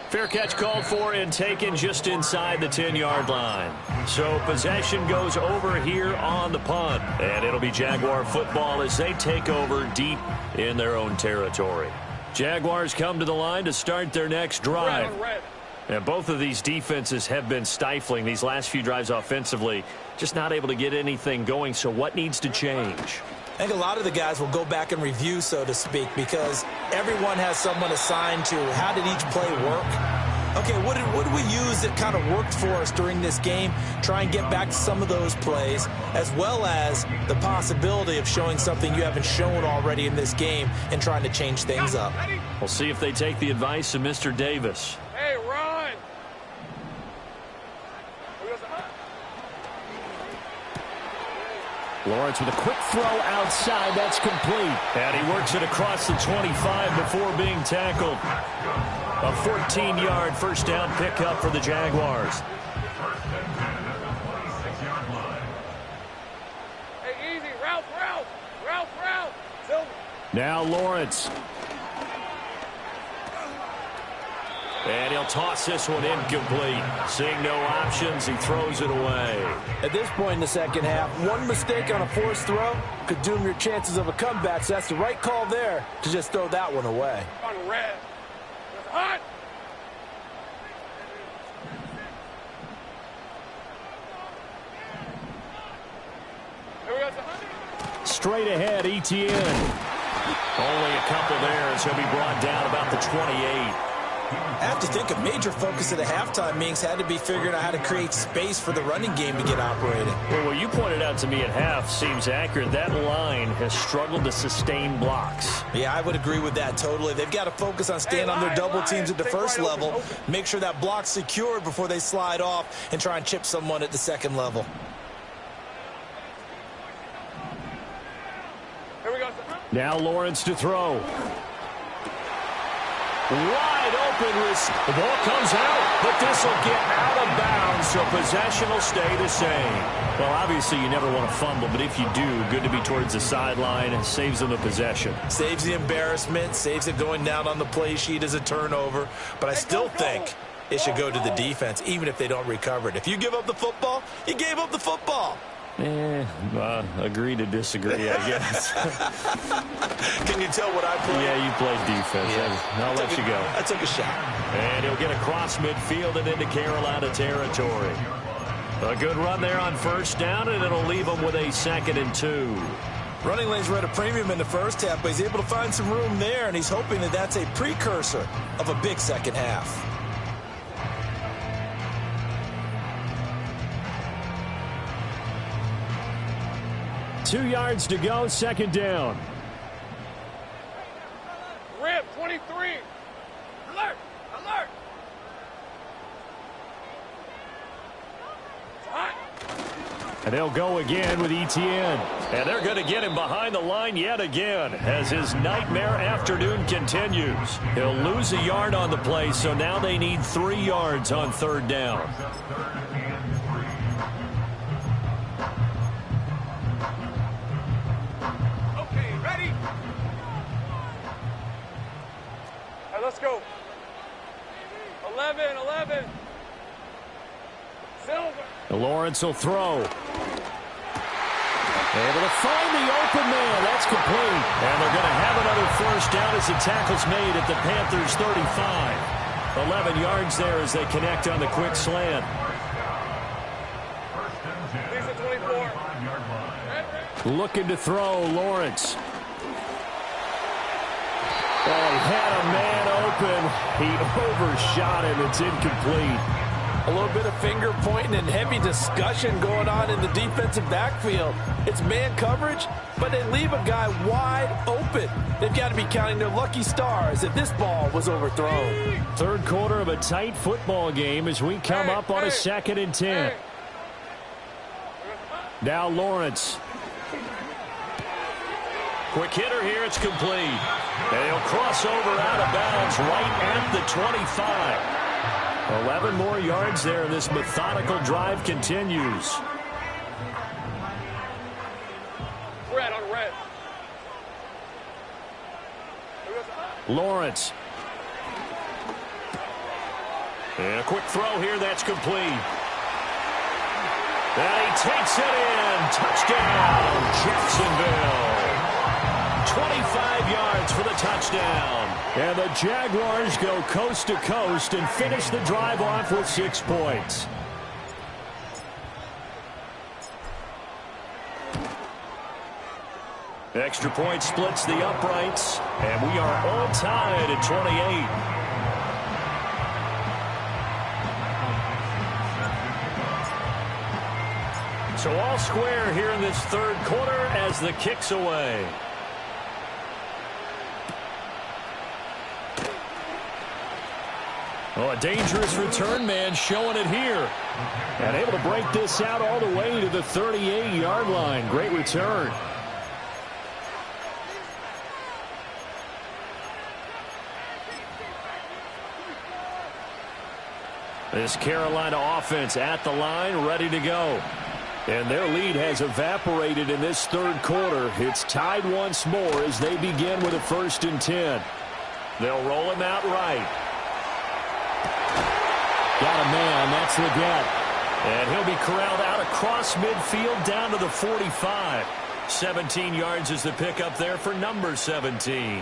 Fair catch called for and taken just inside the 10-yard line. So possession goes over here on the punt. And it'll be Jaguar football as they take over deep in their own territory. Jaguars come to the line to start their next drive. And both of these defenses have been stifling these last few drives offensively. Just not able to get anything going. So what needs to change? I think a lot of the guys will go back and review, so to speak, because everyone has someone assigned to how did each play work. Okay, what did we use that kind of worked for us during this game? Try and get back to some of those plays, as well as the possibility of showing something you haven't shown already in this game and trying to change things up. We'll see if they take the advice of Mr. Davis. Hey, run! Lawrence with a quick throw outside. That's complete. And he works it across the 25 before being tackled. A 14-yard first down pickup for the Jaguars. Hey, easy. Route. Now Lawrence. And he'll toss this one incomplete. Seeing no options, he throws it away. At this point in the second half, one mistake on a forced throw could doom your chances of a comeback. So that's the right call there to just throw that one away. On red. It's hot. Here we go. Straight ahead, ETN. Only a couple there as he'll be brought down about the 28. I have to think a major focus of the halftime meetings had to be figuring out how to create space for the running game to get operating. Well, what you pointed out to me at half seems accurate. That line has struggled to sustain blocks. Yeah, I would agree with that totally. They've got to focus on staying on their double teams at the first level, make sure that block's secured before they slide off and try and chip someone at the second level. Here we go. Now Lawrence to throw. Wide open. The ball comes out, but this will get out of bounds, so possession will stay the same. Well, obviously you never want to fumble, but if you do, good to be towards the sideline and saves them the possession. Saves the embarrassment, saves it going down on the play sheet as a turnover, but I still think it should go to the defense, even if they don't recover it. If you give up the football, you gave up the football. Agree to disagree, I guess. Can you tell what I play? Yeah, you played defense. Yeah. I'll let you go. I took a shot. And he'll get across midfield and into Carolina territory. A good run there on first down, and it'll leave him with a 2nd and 2. Running lanes were at a premium in the first half, but he's able to find some room there, and he's hoping that that's a precursor of a big second half. Two yards to go, 2nd down. Rip, 23. Alert! Alert! It's hot. And they'll go again with Etienne. And they're going to get him behind the line yet again as his nightmare afternoon continues. He'll lose a yard on the play, so now they need 3 yards on 3rd down. Okay, ready? All right, let's go. 11. Silver. Lawrence will throw. Able to find the open man. That's complete. And they're going to have another first down as the tackle's made at the Panthers' 35. 11 yards there as they connect on the quick slant. Lisa 24. Looking to throw, Lawrence. Oh, he had a man open. He overshot him. It's incomplete. A little bit of finger pointing and heavy discussion going on in the defensive backfield. It's man coverage, but they leave a guy wide open. They've got to be counting their lucky stars if this ball was overthrown. 3rd quarter of a tight football game as we come up on a 2nd and 10. Now Lawrence. Quick hitter here. It's complete. And he'll cross over out of bounds right at the 25. 11 more yards there, and this methodical drive continues. Red on red. Lawrence. And a quick throw here. That's complete. And he takes it in. Touchdown, Jacksonville. 25 yards for the touchdown. And the Jaguars go coast to coast and finish the drive off with 6 points. Extra point splits the uprights, and we are all tied at 28. So all square here in this 3rd quarter as the kick's away. Oh, a dangerous return man showing it here. And able to break this out all the way to the 38-yard line. Great return. This Carolina offense at the line, ready to go. And their lead has evaporated in this 3rd quarter. It's tied once more as they begin with a 1st and 10. They'll roll him out right. Got a man, that's Leggett. And he'll be corralled out across midfield down to the 45. 17 yards is the pickup there for number 17.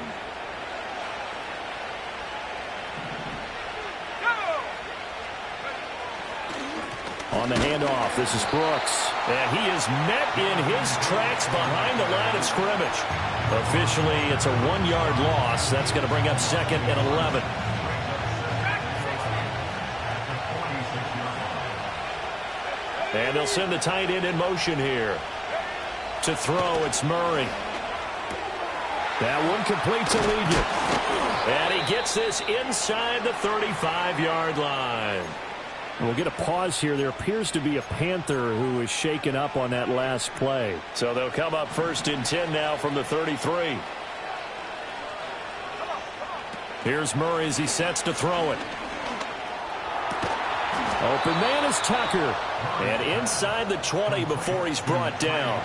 On the handoff, this is Brooks. And he is met in his tracks behind the line of scrimmage. Officially, it's a 1-yard loss. That's going to bring up 2nd and 11. And they'll send the tight end in motion here. To throw, it's Murray. That one complete to Leggett. And he gets this inside the 35-yard line. We'll get a pause here. There appears to be a Panther who is shaken up on that last play. So they'll come up 1st and 10 now from the 33. Here's Murray as he sets to throw it. Open man is Tucker. And inside the 20 before he's brought down.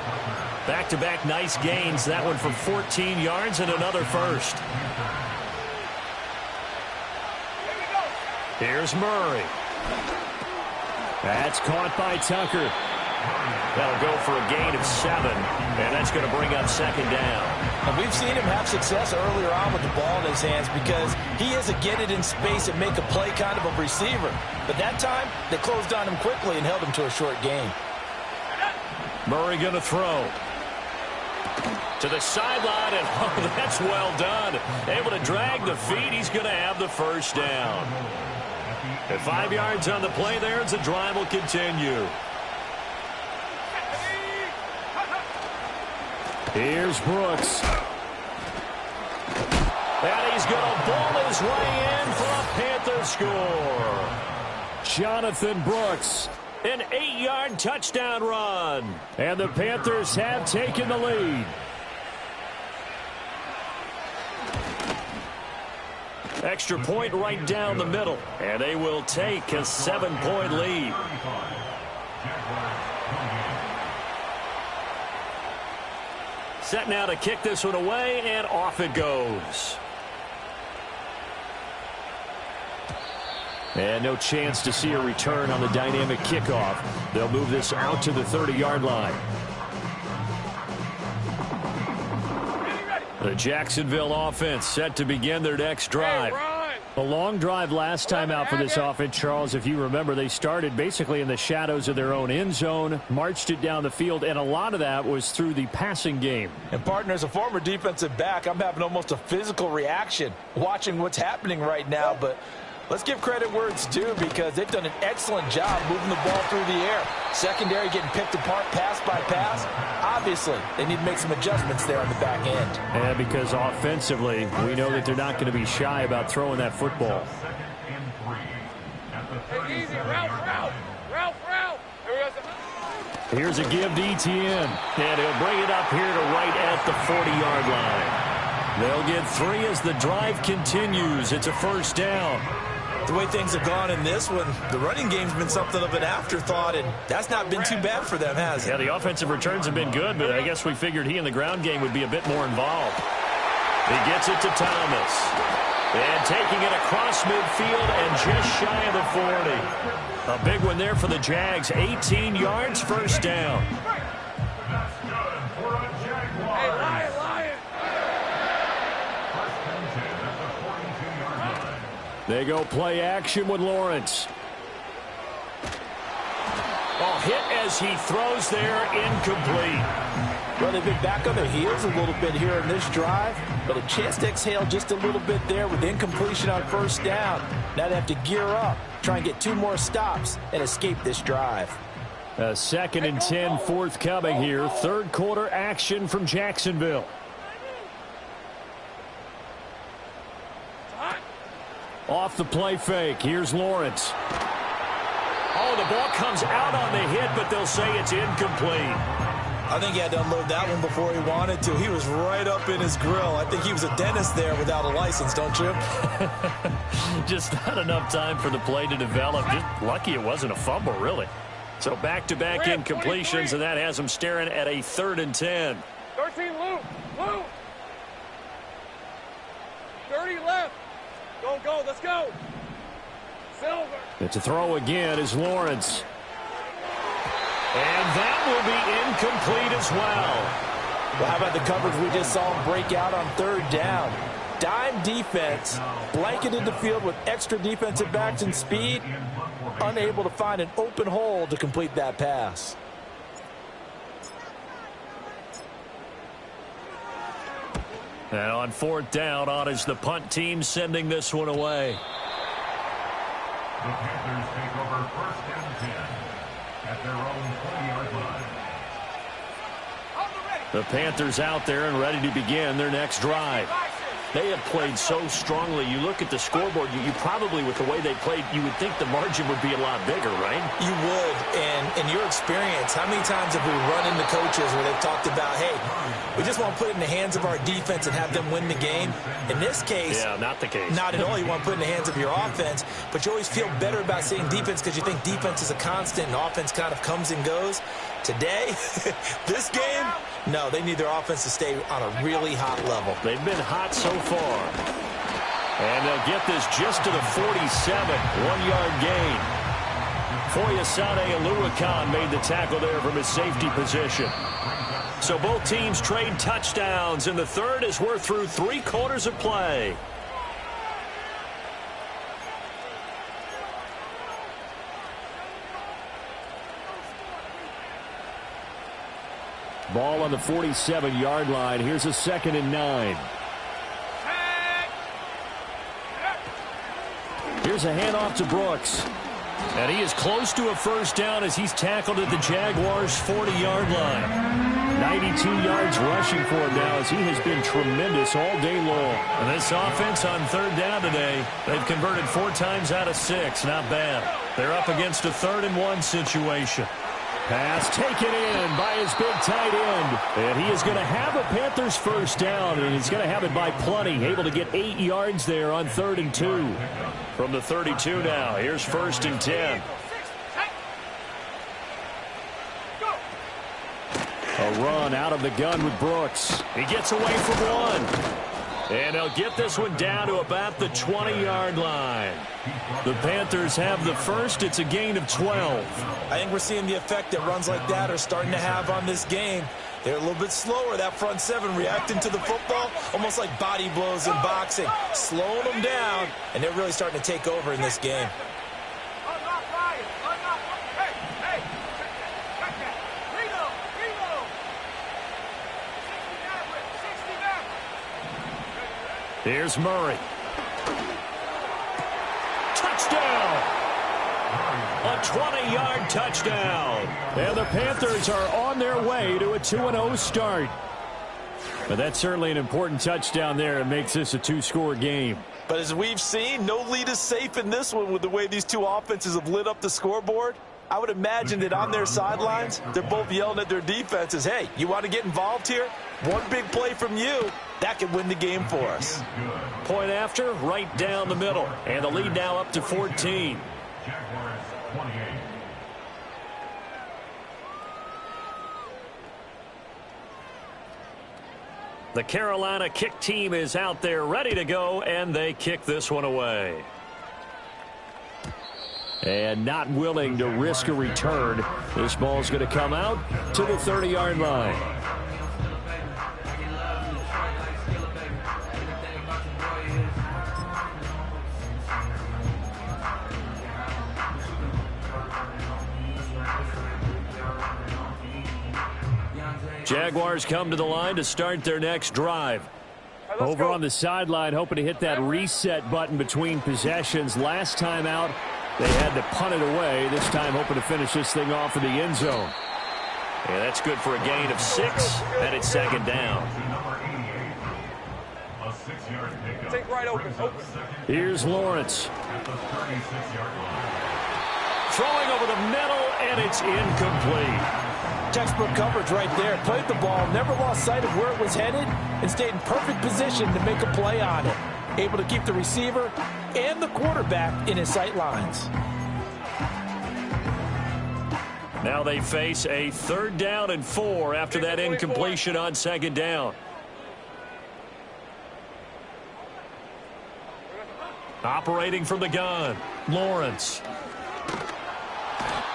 Back-to-back nice gains. That one for 14 yards and another first. Here's Murray. That's caught by Tucker. That'll go for a gain of 7, and that's going to bring up second down. And we've seen him have success earlier on with the ball in his hands because he is a get it in space and make a play kind of a receiver. But that time, they closed on him quickly and held him to a short gain. Murray going to throw. To the sideline, and oh, that's well done. Able to drag the feet. He's going to have the first down. And 5 yards on the play there as the drive will continue. Here's Brooks. And he's going to ball his way in for a Panther score. Jonathan Brooks, an 8-yard touchdown run. And the Panthers have taken the lead. Extra point right down the middle. And they will take a 7-point lead. Set now to kick this one away, and off it goes. And no chance to see a return on the dynamic kickoff. They'll move this out to the 30-yard line. The Jacksonville offense set to begin their next drive. A long drive last time out for this offense, Charles. If you remember, they started basically in the shadows of their own end zone, marched it down the field, and a lot of that was through the passing game. And, partner, as a former defensive back, I'm having almost a physical reaction watching what's happening right now. But let's give credit where it's due because they've done an excellent job moving the ball through the air. Secondary getting picked apart pass by pass. Obviously, they need to make some adjustments there on the back end. And because offensively, we know that they're not going to be shy about throwing that football. Hey, easy. Route. Here's a give to Etienne. And he'll bring it up here to right at the 40-yard line. They'll get 3 as the drive continues. It's a first down. The way things have gone in this one, the running game's been something of an afterthought, and that's not been too bad for them, has it? Yeah, the offensive returns have been good, but I guess we figured he in the ground game would be a bit more involved. He gets it to Thomas. And taking it across midfield and just shy of the 40. A big one there for the Jags. 18 yards, first down. They go play action with Lawrence. Oh, hit as he throws there, incomplete. Well, they've been back on their heels a little bit here in this drive, but a chance to exhale just a little bit there with incompletion on first down. Now they have to gear up, try and get 2 more stops, and escape this drive. A 2nd and 10 forthcoming here. Third quarter action from Jacksonville. Off the play fake. Here's Lawrence. Oh, the ball comes out on the hit, but they'll say it's incomplete. I think he had to unload that one before he wanted to. He was right up in his grill. I think he was a dentist there without a license, don't you? Just not enough time for the play to develop. Just lucky it wasn't a fumble, really. So back-to-back incompletions, and that has them staring at a 3rd and 10. 13, Luke. 30 left. Go, let's go. Silver. It's a throw again is Lawrence. And that will be incomplete as well. Well, how about the coverage we just saw him break out on 3rd down? Dime defense, blanketed the field with extra defensive backs and speed, unable to find an open hole to complete that pass. And on 4th down, on is the punt team sending this one away. The Panthers take over 1st and 10 at their own 20-yard line. The Panthers out there and ready to begin their next drive. They have played so strongly. You look at the scoreboard, you probably, with the way they played, you would think the margin would be a lot bigger, right? You would. And in your experience, how many times have we run into coaches where they've talked about, hey, we just want to put it in the hands of our defense and have them win the game? In this case, yeah, not the case. Not at all. You want to put it in the hands of your offense, but you always feel better about saying defense because you think defense is a constant and offense kind of comes and goes. Today, this game, no, they need their offense to stay on a really hot level. They've been hot so far. And they'll get this just to the 47, 1-yard gain. Foyesade Aluakan made the tackle there from his safety position. So both teams trade touchdowns in the third as we're through 3 quarters of play. Ball on the 47-yard line. Here's a 2nd and 9. Here's a handoff to Brooks. And he is close to a first down as he's tackled at the Jaguars' 40-yard line. 92 yards rushing for him now as he has been tremendous all day long. And this offense on 3rd down today, they've converted 4 times out of 6. Not bad. They're up against a 3rd and 1 situation. Pass taken in by his big tight end. And he is going to have a Panthers first down, and he's going to have it by plenty. Able to get 8 yards there on 3rd and 2. From the 32 now, here's 1st and 10. A run out of the gun with Brooks. He gets away from one. And they'll get this one down to about the 20-yard line. The Panthers have the first. It's a gain of 12. I think we're seeing the effect that runs like that are starting to have on this game. They're a little bit slower, that front 7, reacting to the football, almost like body blows in boxing, slowing them down, and they're really starting to take over in this game. Here's Murray. Touchdown! A 20-yard touchdown. And the Panthers are on their way to a 2-0 start. But that's certainly an important touchdown there. It makes this a 2-score game. But as we've seen, no lead is safe in this one with the way these two offenses have lit up the scoreboard. I would imagine that on their sidelines, they're both yelling at their defenses, hey, you want to get involved here? One big play from you, that could win the game for us. Point after, right down the middle. And the lead now up to 14. Jaguars 28. The Carolina kick team is out there ready to go, and they kick this one away. And not willing to risk a return. This ball's going to come out to the 30-yard line. Jaguars come to the line to start their next drive. Over on the sideline, hoping to hit that reset button between possessions. Last time out, they had to punt it away. This time, hoping to finish this thing off in the end zone. Yeah, that's good for a gain of 6, and it's 2nd down. A 6-yard pickup. Take right open. Here's Lawrence. At the 36-yard line. Throwing over the middle, and it's incomplete. Textbook coverage right there. Played the ball, never lost sight of where it was headed, and stayed in perfect position to make a play on it. Able to keep the receiver and the quarterback in his sight lines. Now they face a 3rd down and 4 after that incompletion on 2nd down. Operating from the gun, Lawrence.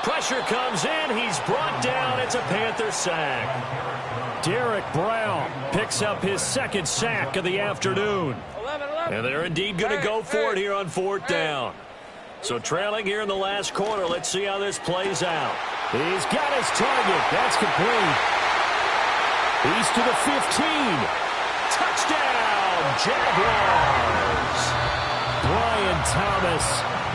Pressure comes in. He's brought down. It's a Panther sack. Derek Brown picks up his 2nd sack of the afternoon. 11. And they're indeed going to go for it here on 4th down. So trailing here in the last quarter. Let's see how this plays out. He's got his target. That's complete. He's to the 15. Touchdown, Jaguars. Brian Thomas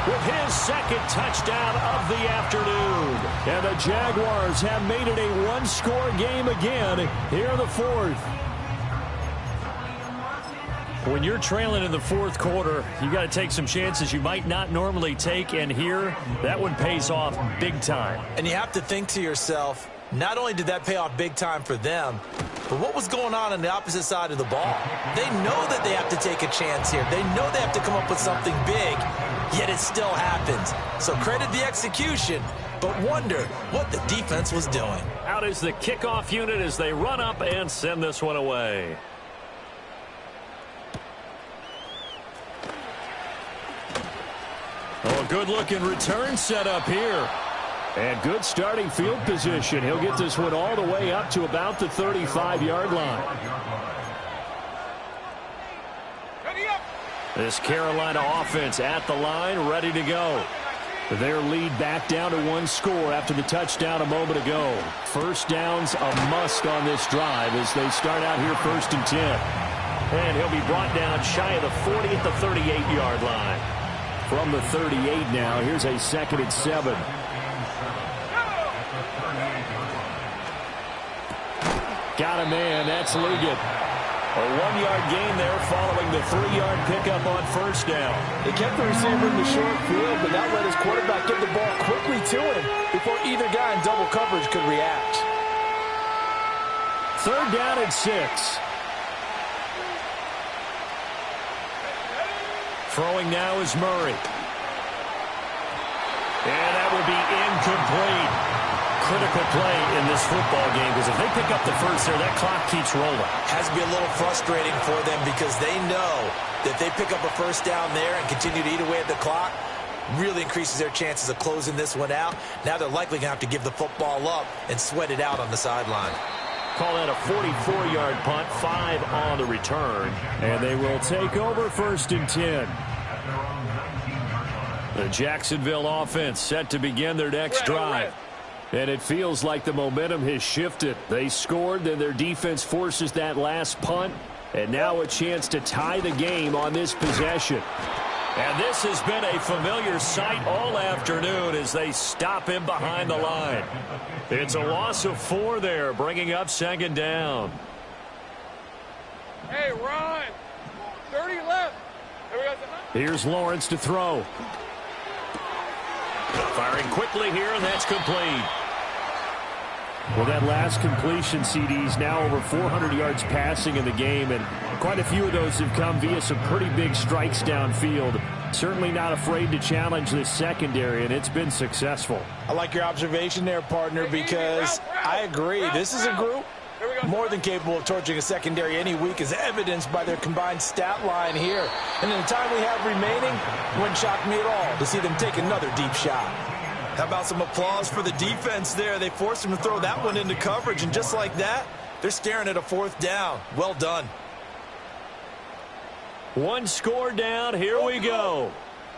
with his 2nd touchdown of the afternoon. And the Jaguars have made it a 1-score game again here in the 4th. When you're trailing in the 4th quarter, you got to take some chances you might not normally take, and here, that one pays off big time. And you have to think to yourself, not only did that pay off big time for them, but what was going on the opposite side of the ball? They know that they have to take a chance here. They know they have to come up with something big, yet it still happens. So credit the execution, but wonder what the defense was doing. Out is the kickoff unit as they run up and send this one away. Oh, good-looking return set up here. And good starting field position. He'll get this one all the way up to about the 35-yard line. This Carolina offense at the line, ready to go. Their lead back down to 1 score after the touchdown a moment ago. First down's a must on this drive as they start out here 1st and 10. And he'll be brought down shy of the 40 at the 38-yard line. From the 38 now, here's a 2nd and 7. Got a man, that's Ligon. A 1-yard gain there following the 3-yard pickup on 1st down. They kept the receiver in the short field, but that let his quarterback get the ball quickly to him before either guy in double coverage could react. 3rd down and 6. Throwing now is Murray. And that will be incomplete. Critical play in this football game because if they pick up the first there, that clock keeps rolling. Has to be a little frustrating for them because they know that if they pick up a first down there and continue to eat away at the clock, really increases their chances of closing this one out. Now they're likely going to have to give the football up and sweat it out on the sideline. Call that a 44-yard punt, 5 on the return. And they will take over 1st and 10. The Jacksonville offense set to begin their next drive. And it feels like the momentum has shifted. They scored, then their defense forces that last punt. And now a chance to tie the game on this possession. And this has been a familiar sight all afternoon as they stop him behind the line. It's a loss of 4 there, bringing up 2nd down. Hey, Ron. 30 left. Here's Lawrence to throw. Firing quickly here, and that's complete. Well, that last completion, CD's now over 400 yards passing in the game, and quite a few of those have come via some pretty big strikes downfield. Certainly not afraid to challenge this secondary, and it's been successful. I like your observation there, partner, because I agree. This is a group more than capable of torching a secondary any week, as evidenced by their combined stat line here. And in the time we have remaining, it wouldn't shock me at all to see them take another deep shot. How about some applause for the defense there? They forced him to throw that one into coverage, and just like that, they're staring at a 4th down. Well done. 1 score down. Here we go.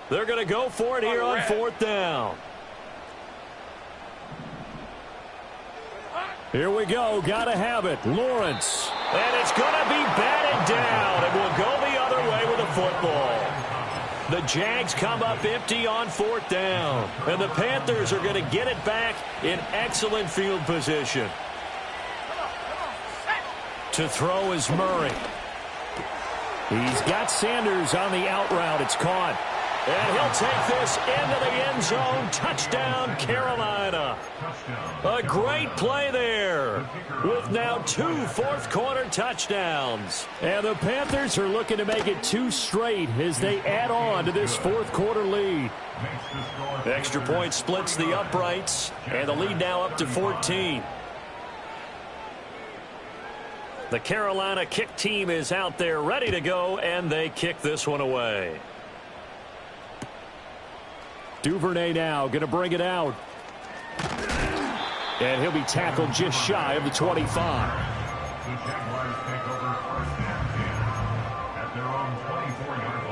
They're going to go for it here on 4th down. Here we go. Got to have it. Lawrence. And it's going to be batted down. It will go the other way with the football. The Jags come up empty on 4th down. And the Panthers are going to get it back in excellent field position. To throw is Murray. He's got Sanders on the out route. It's caught. And he'll take this into the end zone. Touchdown, Carolina. A great play there with now 2 fourth-quarter touchdowns. And the Panthers are looking to make it 2 straight as they add on to this 4th-quarter lead. Extra point splits the uprights, and the lead now up to 14. The Carolina kick team is out there ready to go, and they kick this one away. Duvernay now going to bring it out. And he'll be tackled just shy of the 25. The Jaguars take over 1st and 10 at their own 24-yard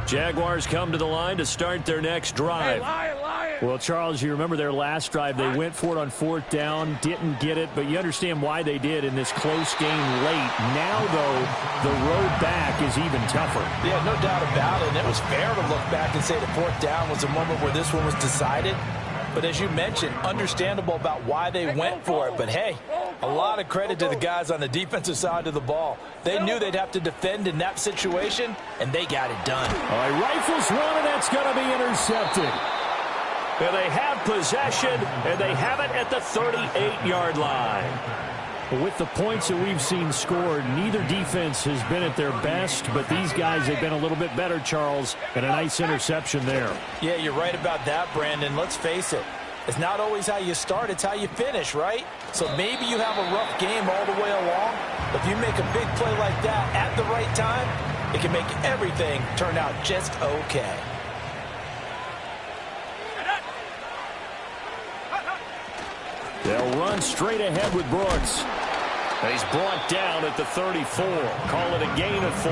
line. Jaguars come to the line to start their next drive. Hey, Lion. Well, Charles, you remember their last drive. They went for it on 4th down, didn't get it, but you understand why they did in this close game late. Now, though, the road back is even tougher. Yeah, no doubt about it. And it was fair to look back and say the 4th down was a moment where this one was decided. But as you mentioned, understandable about why they went for it. But, hey, a lot of credit to the guys on the defensive side of the ball. They knew they'd have to defend in that situation, and they got it done. All right, rifles one, and that's going to be intercepted. And they have possession, and they have it at the 38-yard line. With the points that we've seen scored, neither defense has been at their best, but these guys have been a little bit better, Charles, and a nice interception there. Yeah, you're right about that, Brandon. Let's face it. It's not always how you start, it's how you finish, right? So maybe you have a rough game all the way along, but if you make a big play like that at the right time, it can make everything turn out just okay. run straight ahead with Brooks. He's brought down at the 34. Call it a gain of 4.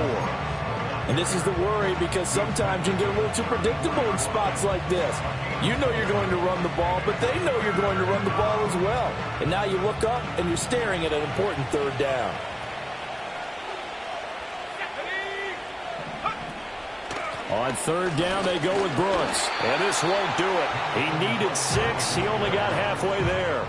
And this is the worry, because sometimes you can get a little too predictable in spots like this. You know you're going to run the ball, but they know you're going to run the ball as well. And now you look up and you're staring at an important third down. On third down, they go with Brooks. And this won't do it. He needed 6. He only got halfway there.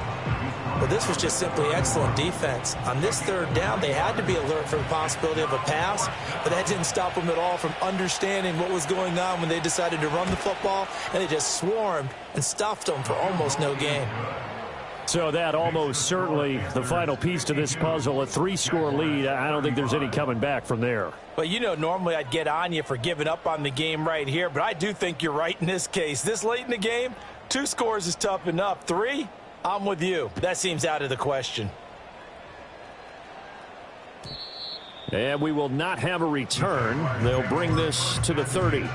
Well, this was just simply excellent defense. On this third down, they had to be alert for the possibility of a pass, but that didn't stop them at all from understanding what was going on when they decided to run the football, and they just swarmed and stuffed them for almost no gain. So that almost certainly the final piece to this puzzle, a 3-score lead. I don't think there's any coming back from there. But, you know, normally I'd get on you for giving up on the game right here, but I do think you're right in this case. This late in the game, 2 scores is tough enough. 3? I'm with you. That seems out of the question. And we will not have a return. They'll bring this to the 30.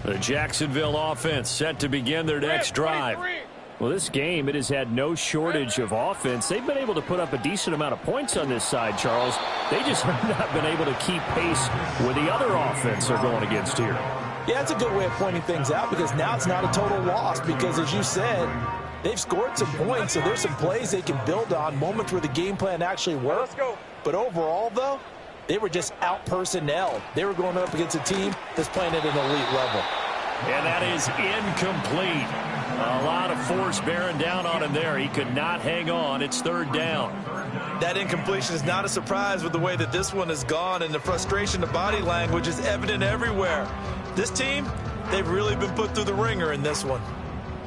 The Jacksonville offense set to begin their next drive. Well, this game, it has had no shortage of offense. They've been able to put up a decent amount of points on this side, Charles. They just have not been able to keep pace with the other offense they're going against here. Yeah, that's a good way of pointing things out, because now it's not a total loss, because as you said, they've scored some points, so there's some plays they can build on, moments where the game plan actually worked. But overall, though, they were just out-personnelled. They were going up against a team that's playing at an elite level. And that is incomplete. A lot of force bearing down on him there. He could not hang on. It's third down. That incompletion is not a surprise with the way that this one has gone, and the frustration, the body language is evident everywhere. This team, they've really been put through the ringer in this one.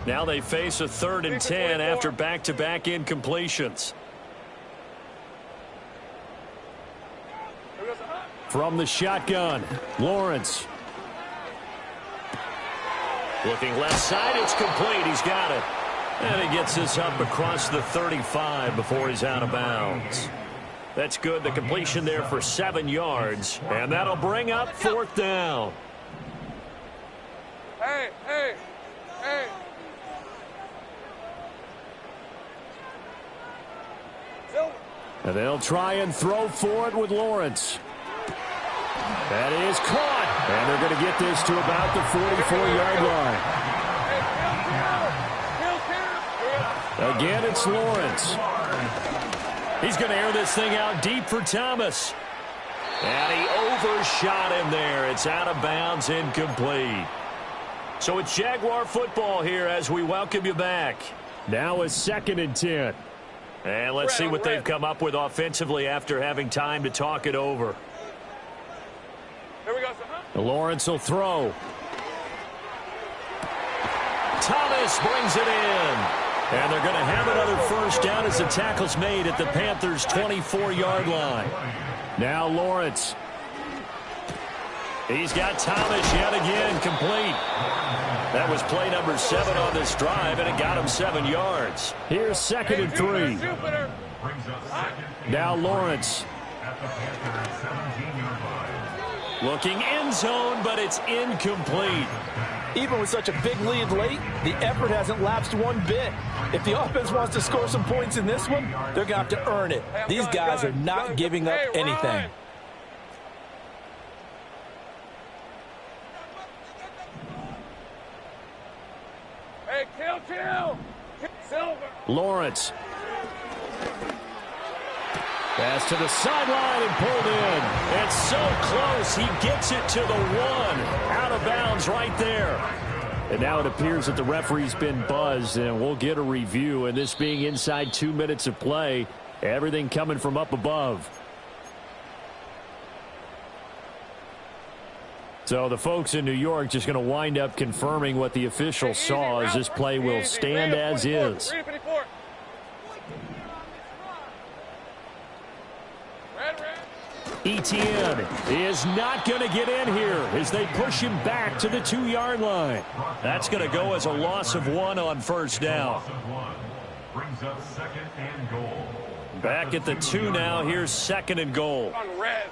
Now they face a 3rd and 10 after back-to-back incompletions. From the shotgun, Lawrence. Looking left side, it's complete. He's got it. And he gets this up across the 35 before he's out of bounds. That's good. The completion there for 7 yards. And that'll bring up 4th down. Hey, hey, hey. And they'll try and throw for it with Lawrence. That is caught. And they're going to get this to about the 44-yard line. Again, it's Lawrence. He's going to air this thing out deep for Thomas. And he overshot him there. It's out of bounds, incomplete. So it's Jaguar football here as we welcome you back. Now a 2nd and 10. And let's see what they've come up with offensively after having time to talk it over. Here we go, Lawrence will throw. Thomas brings it in. And they're going to have another first down as the tackle's made at the Panthers' 24-yard line. Now Lawrence. He's got Thomas yet again complete. That was play number 7 on this drive, and it got him 7 yards. Here's 2nd and 3. Now Lawrence. Looking end zone, but it's incomplete. Even with such a big lead late, the effort hasn't lapsed one bit. If the offense wants to score some points in this one, they're going to have to earn it. These guys are not giving up anything. Hey, kill. Silver. Lawrence. Pass to the sideline and pulled in. It's so close. He gets it to the 1. Out of bounds right there. And now it appears that the referee's been buzzed, and we'll get a review. And this being inside 2 minutes of play, everything coming from up above. So the folks in New York just going to wind up confirming what the official saw, as this play will stand as is. Etienne is not going to get in here as they push him back to the 2-yard line. That's going to go as a loss of 1 on first down. Brings up 2nd and goal. Back at the 2 now. Here's 2nd and goal. On red.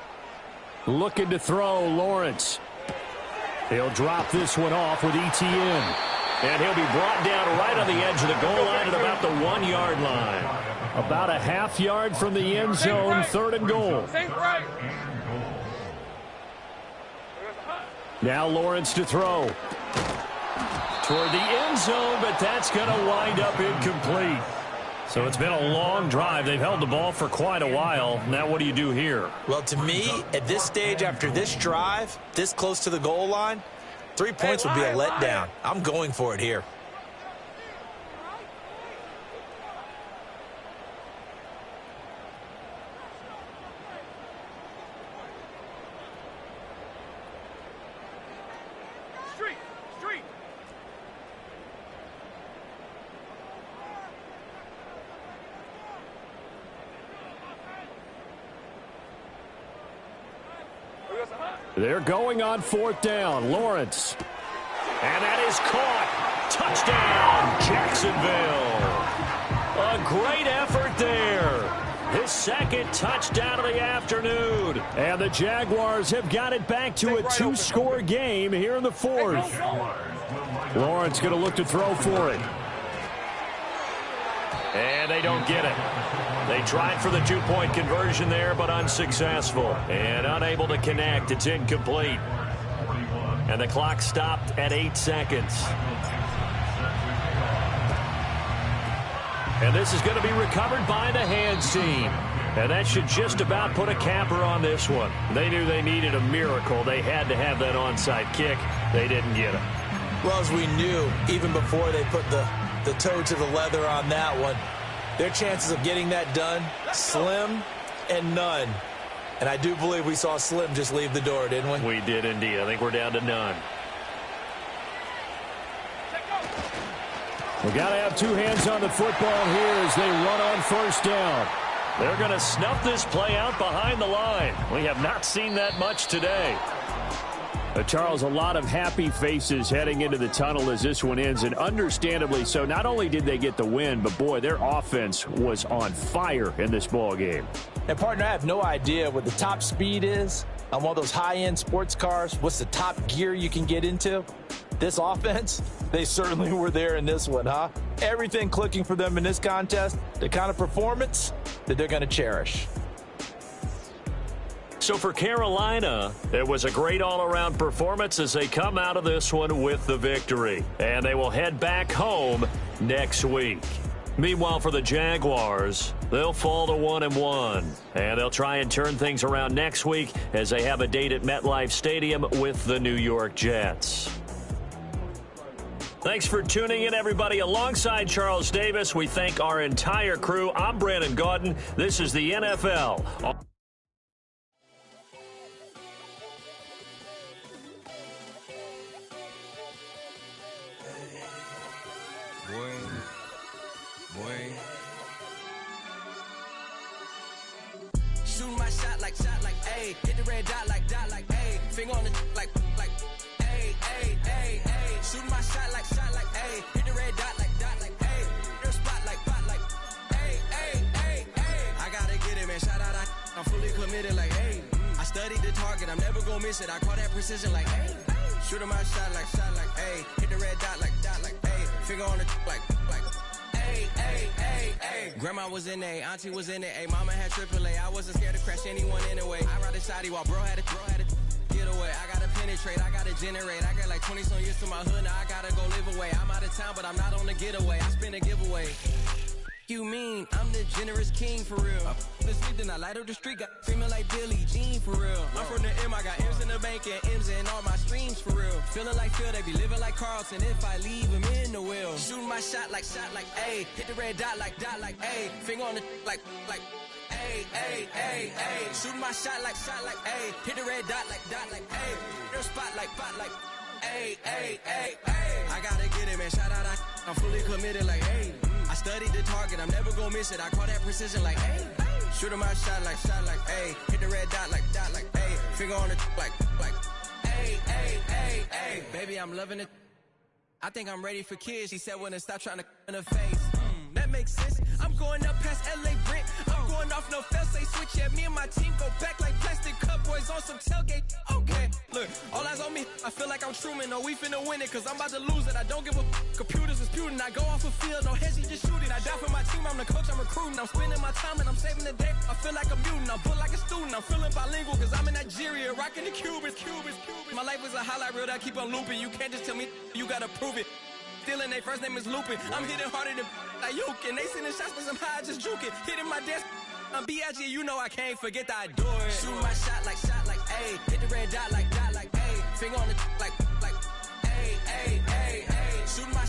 Looking to throw, Lawrence. He'll drop this one off with ETN. And he'll be brought down right on the edge of the goal line at about the 1 yard line. About a half yard from the end zone, 3rd and goal. Now Lawrence to throw. Toward the end zone, but that's going to wind up incomplete. So it's been a long drive. They've held the ball for quite a while. Now what do you do here? Well, to me, at this stage after this drive, this close to the goal line, 3 points would be a letdown. I'm going for it here. They're going on 4th down. Lawrence. And that is caught. Touchdown, Jacksonville. A great effort there. His 2nd touchdown of the afternoon. And the Jaguars have got it back to a 2-score game here in the 4th. Lawrence going to look to throw for it. And they don't get it. They tried for the 2-point conversion there, but unsuccessful. And unable to connect. It's incomplete. And the clock stopped at 8 seconds. And this is going to be recovered by the hands team. And that should just about put a capper on this one. They knew they needed a miracle. They had to have that onside kick. They didn't get it. Well, as we knew, even before they put the toe to the leather on that one, their chances of getting that done, slim and none. And I do believe we saw Slim just leave the door, didn't we? We did indeed. I think we're down to none. We got to have 2 hands on the football here as they run on 1st down. They're going to snuff this play out behind the line. We have not seen that much today. Charles, a lot of happy faces heading into the tunnel as this one ends, and understandably so. Not only did they get the win, but boy, their offense was on fire in this ball game. And partner, I have no idea what the top speed is on one of those high-end sports cars. What's the top gear you can get into? This offense, they certainly were there in this one, huh? Everything clicking for them in this contest, the kind of performance that they're going to cherish. So for Carolina, it was a great all-around performance as they come out of this one with the victory. And they will head back home next week. Meanwhile, for the Jaguars, they'll fall to 1-1. And they'll try and turn things around next week as they have a date at MetLife Stadium with the New York Jets. Thanks for tuning in, everybody. Alongside Charles Davis, we thank our entire crew. I'm Brandon Gaudin. This is the NFL. Shooting my shot like, ayy. Hit the red dot like, ayy. Finger on the like, ayy, ayy, ayy, ayy. Shooting my shot like, ayy. Hit the red dot like, ayy. Your spot like, ayy, ayy, ayy, ayy. I gotta get it, man. Shout out, I'm fully committed like, ayy. I studied the target, I'm never gonna miss it. I call that precision like, ayy. Shooting my shot like, ayy. Hit the red dot like, ayy. Finger on the like, ayy, ayy, ayy, ayy. Grandma was in A, auntie was in it, ayy. Mama had AAA, I wasn't scared to crash anyone anyway. I ride a shotty while bro had to get away. I gotta penetrate, I gotta generate. I got like 20 some years to my hood, now I gotta go live away. I'm out of town, but I'm not on the getaway. I spin a giveaway. You mean I'm the generous king for real? This week then I light up the street, got feeling like Billie Jean for real. I'm from the M, I got M's in the bank and M's in all my streams for real. Feeling like Phil, they be living like Carlton if I leave him in the wheel. Shooting my shot like, ayy. Hit the red dot like, ayy. Finger on the like, ayy, ayy, ayy, ayy. Shooting my shot like, ayy. Hit the red dot like, ayy. Your spot like, ayy, ayy, ayy, ayy. I gotta get it, man. Shout out, I'm fully committed like, ayy. I studied the target, I'm never gonna miss it. I call that precision like, ayy. Shooting my shot like, ayy. Hit the red dot like, ayy. Finger on the like, ayy, ayy, ayy, ayy. Baby, I'm loving it. I think I'm ready for kids. She said when to stop trying to in her face. That makes sense. I'm going up past LA Brent. I'm going going off no fail, say switch, yeah, me and my team go back like plastic cup boys on some tailgate. Okay, look, all eyes on me, I feel like I'm Truman, no, we finna win it, cause I'm about to lose it. I don't give a computers is putin', I go off a field, no heads, just shoot it. I die for my team, I'm the coach, I'm recruiting, I'm spending my time and I'm saving the day. I feel like a mutant, I'm built like a student, I'm feeling bilingual, cause I'm in Nigeria, rocking the Cubans. My life is a highlight reel that keep on looping, you can't just tell me, you gotta prove it. Stealing, they first name is Lupin. I'm hitting harder than Ayuk, and they sending shots, but I'm high, just juke it. Hitting my desk, I'm B.I.G., you know I can't forget that I do it. Shoot my shot like, ayy. Hit the red dot like, ayy. Finger on the like, ayy, ayy, ayy, ayy. Shoot my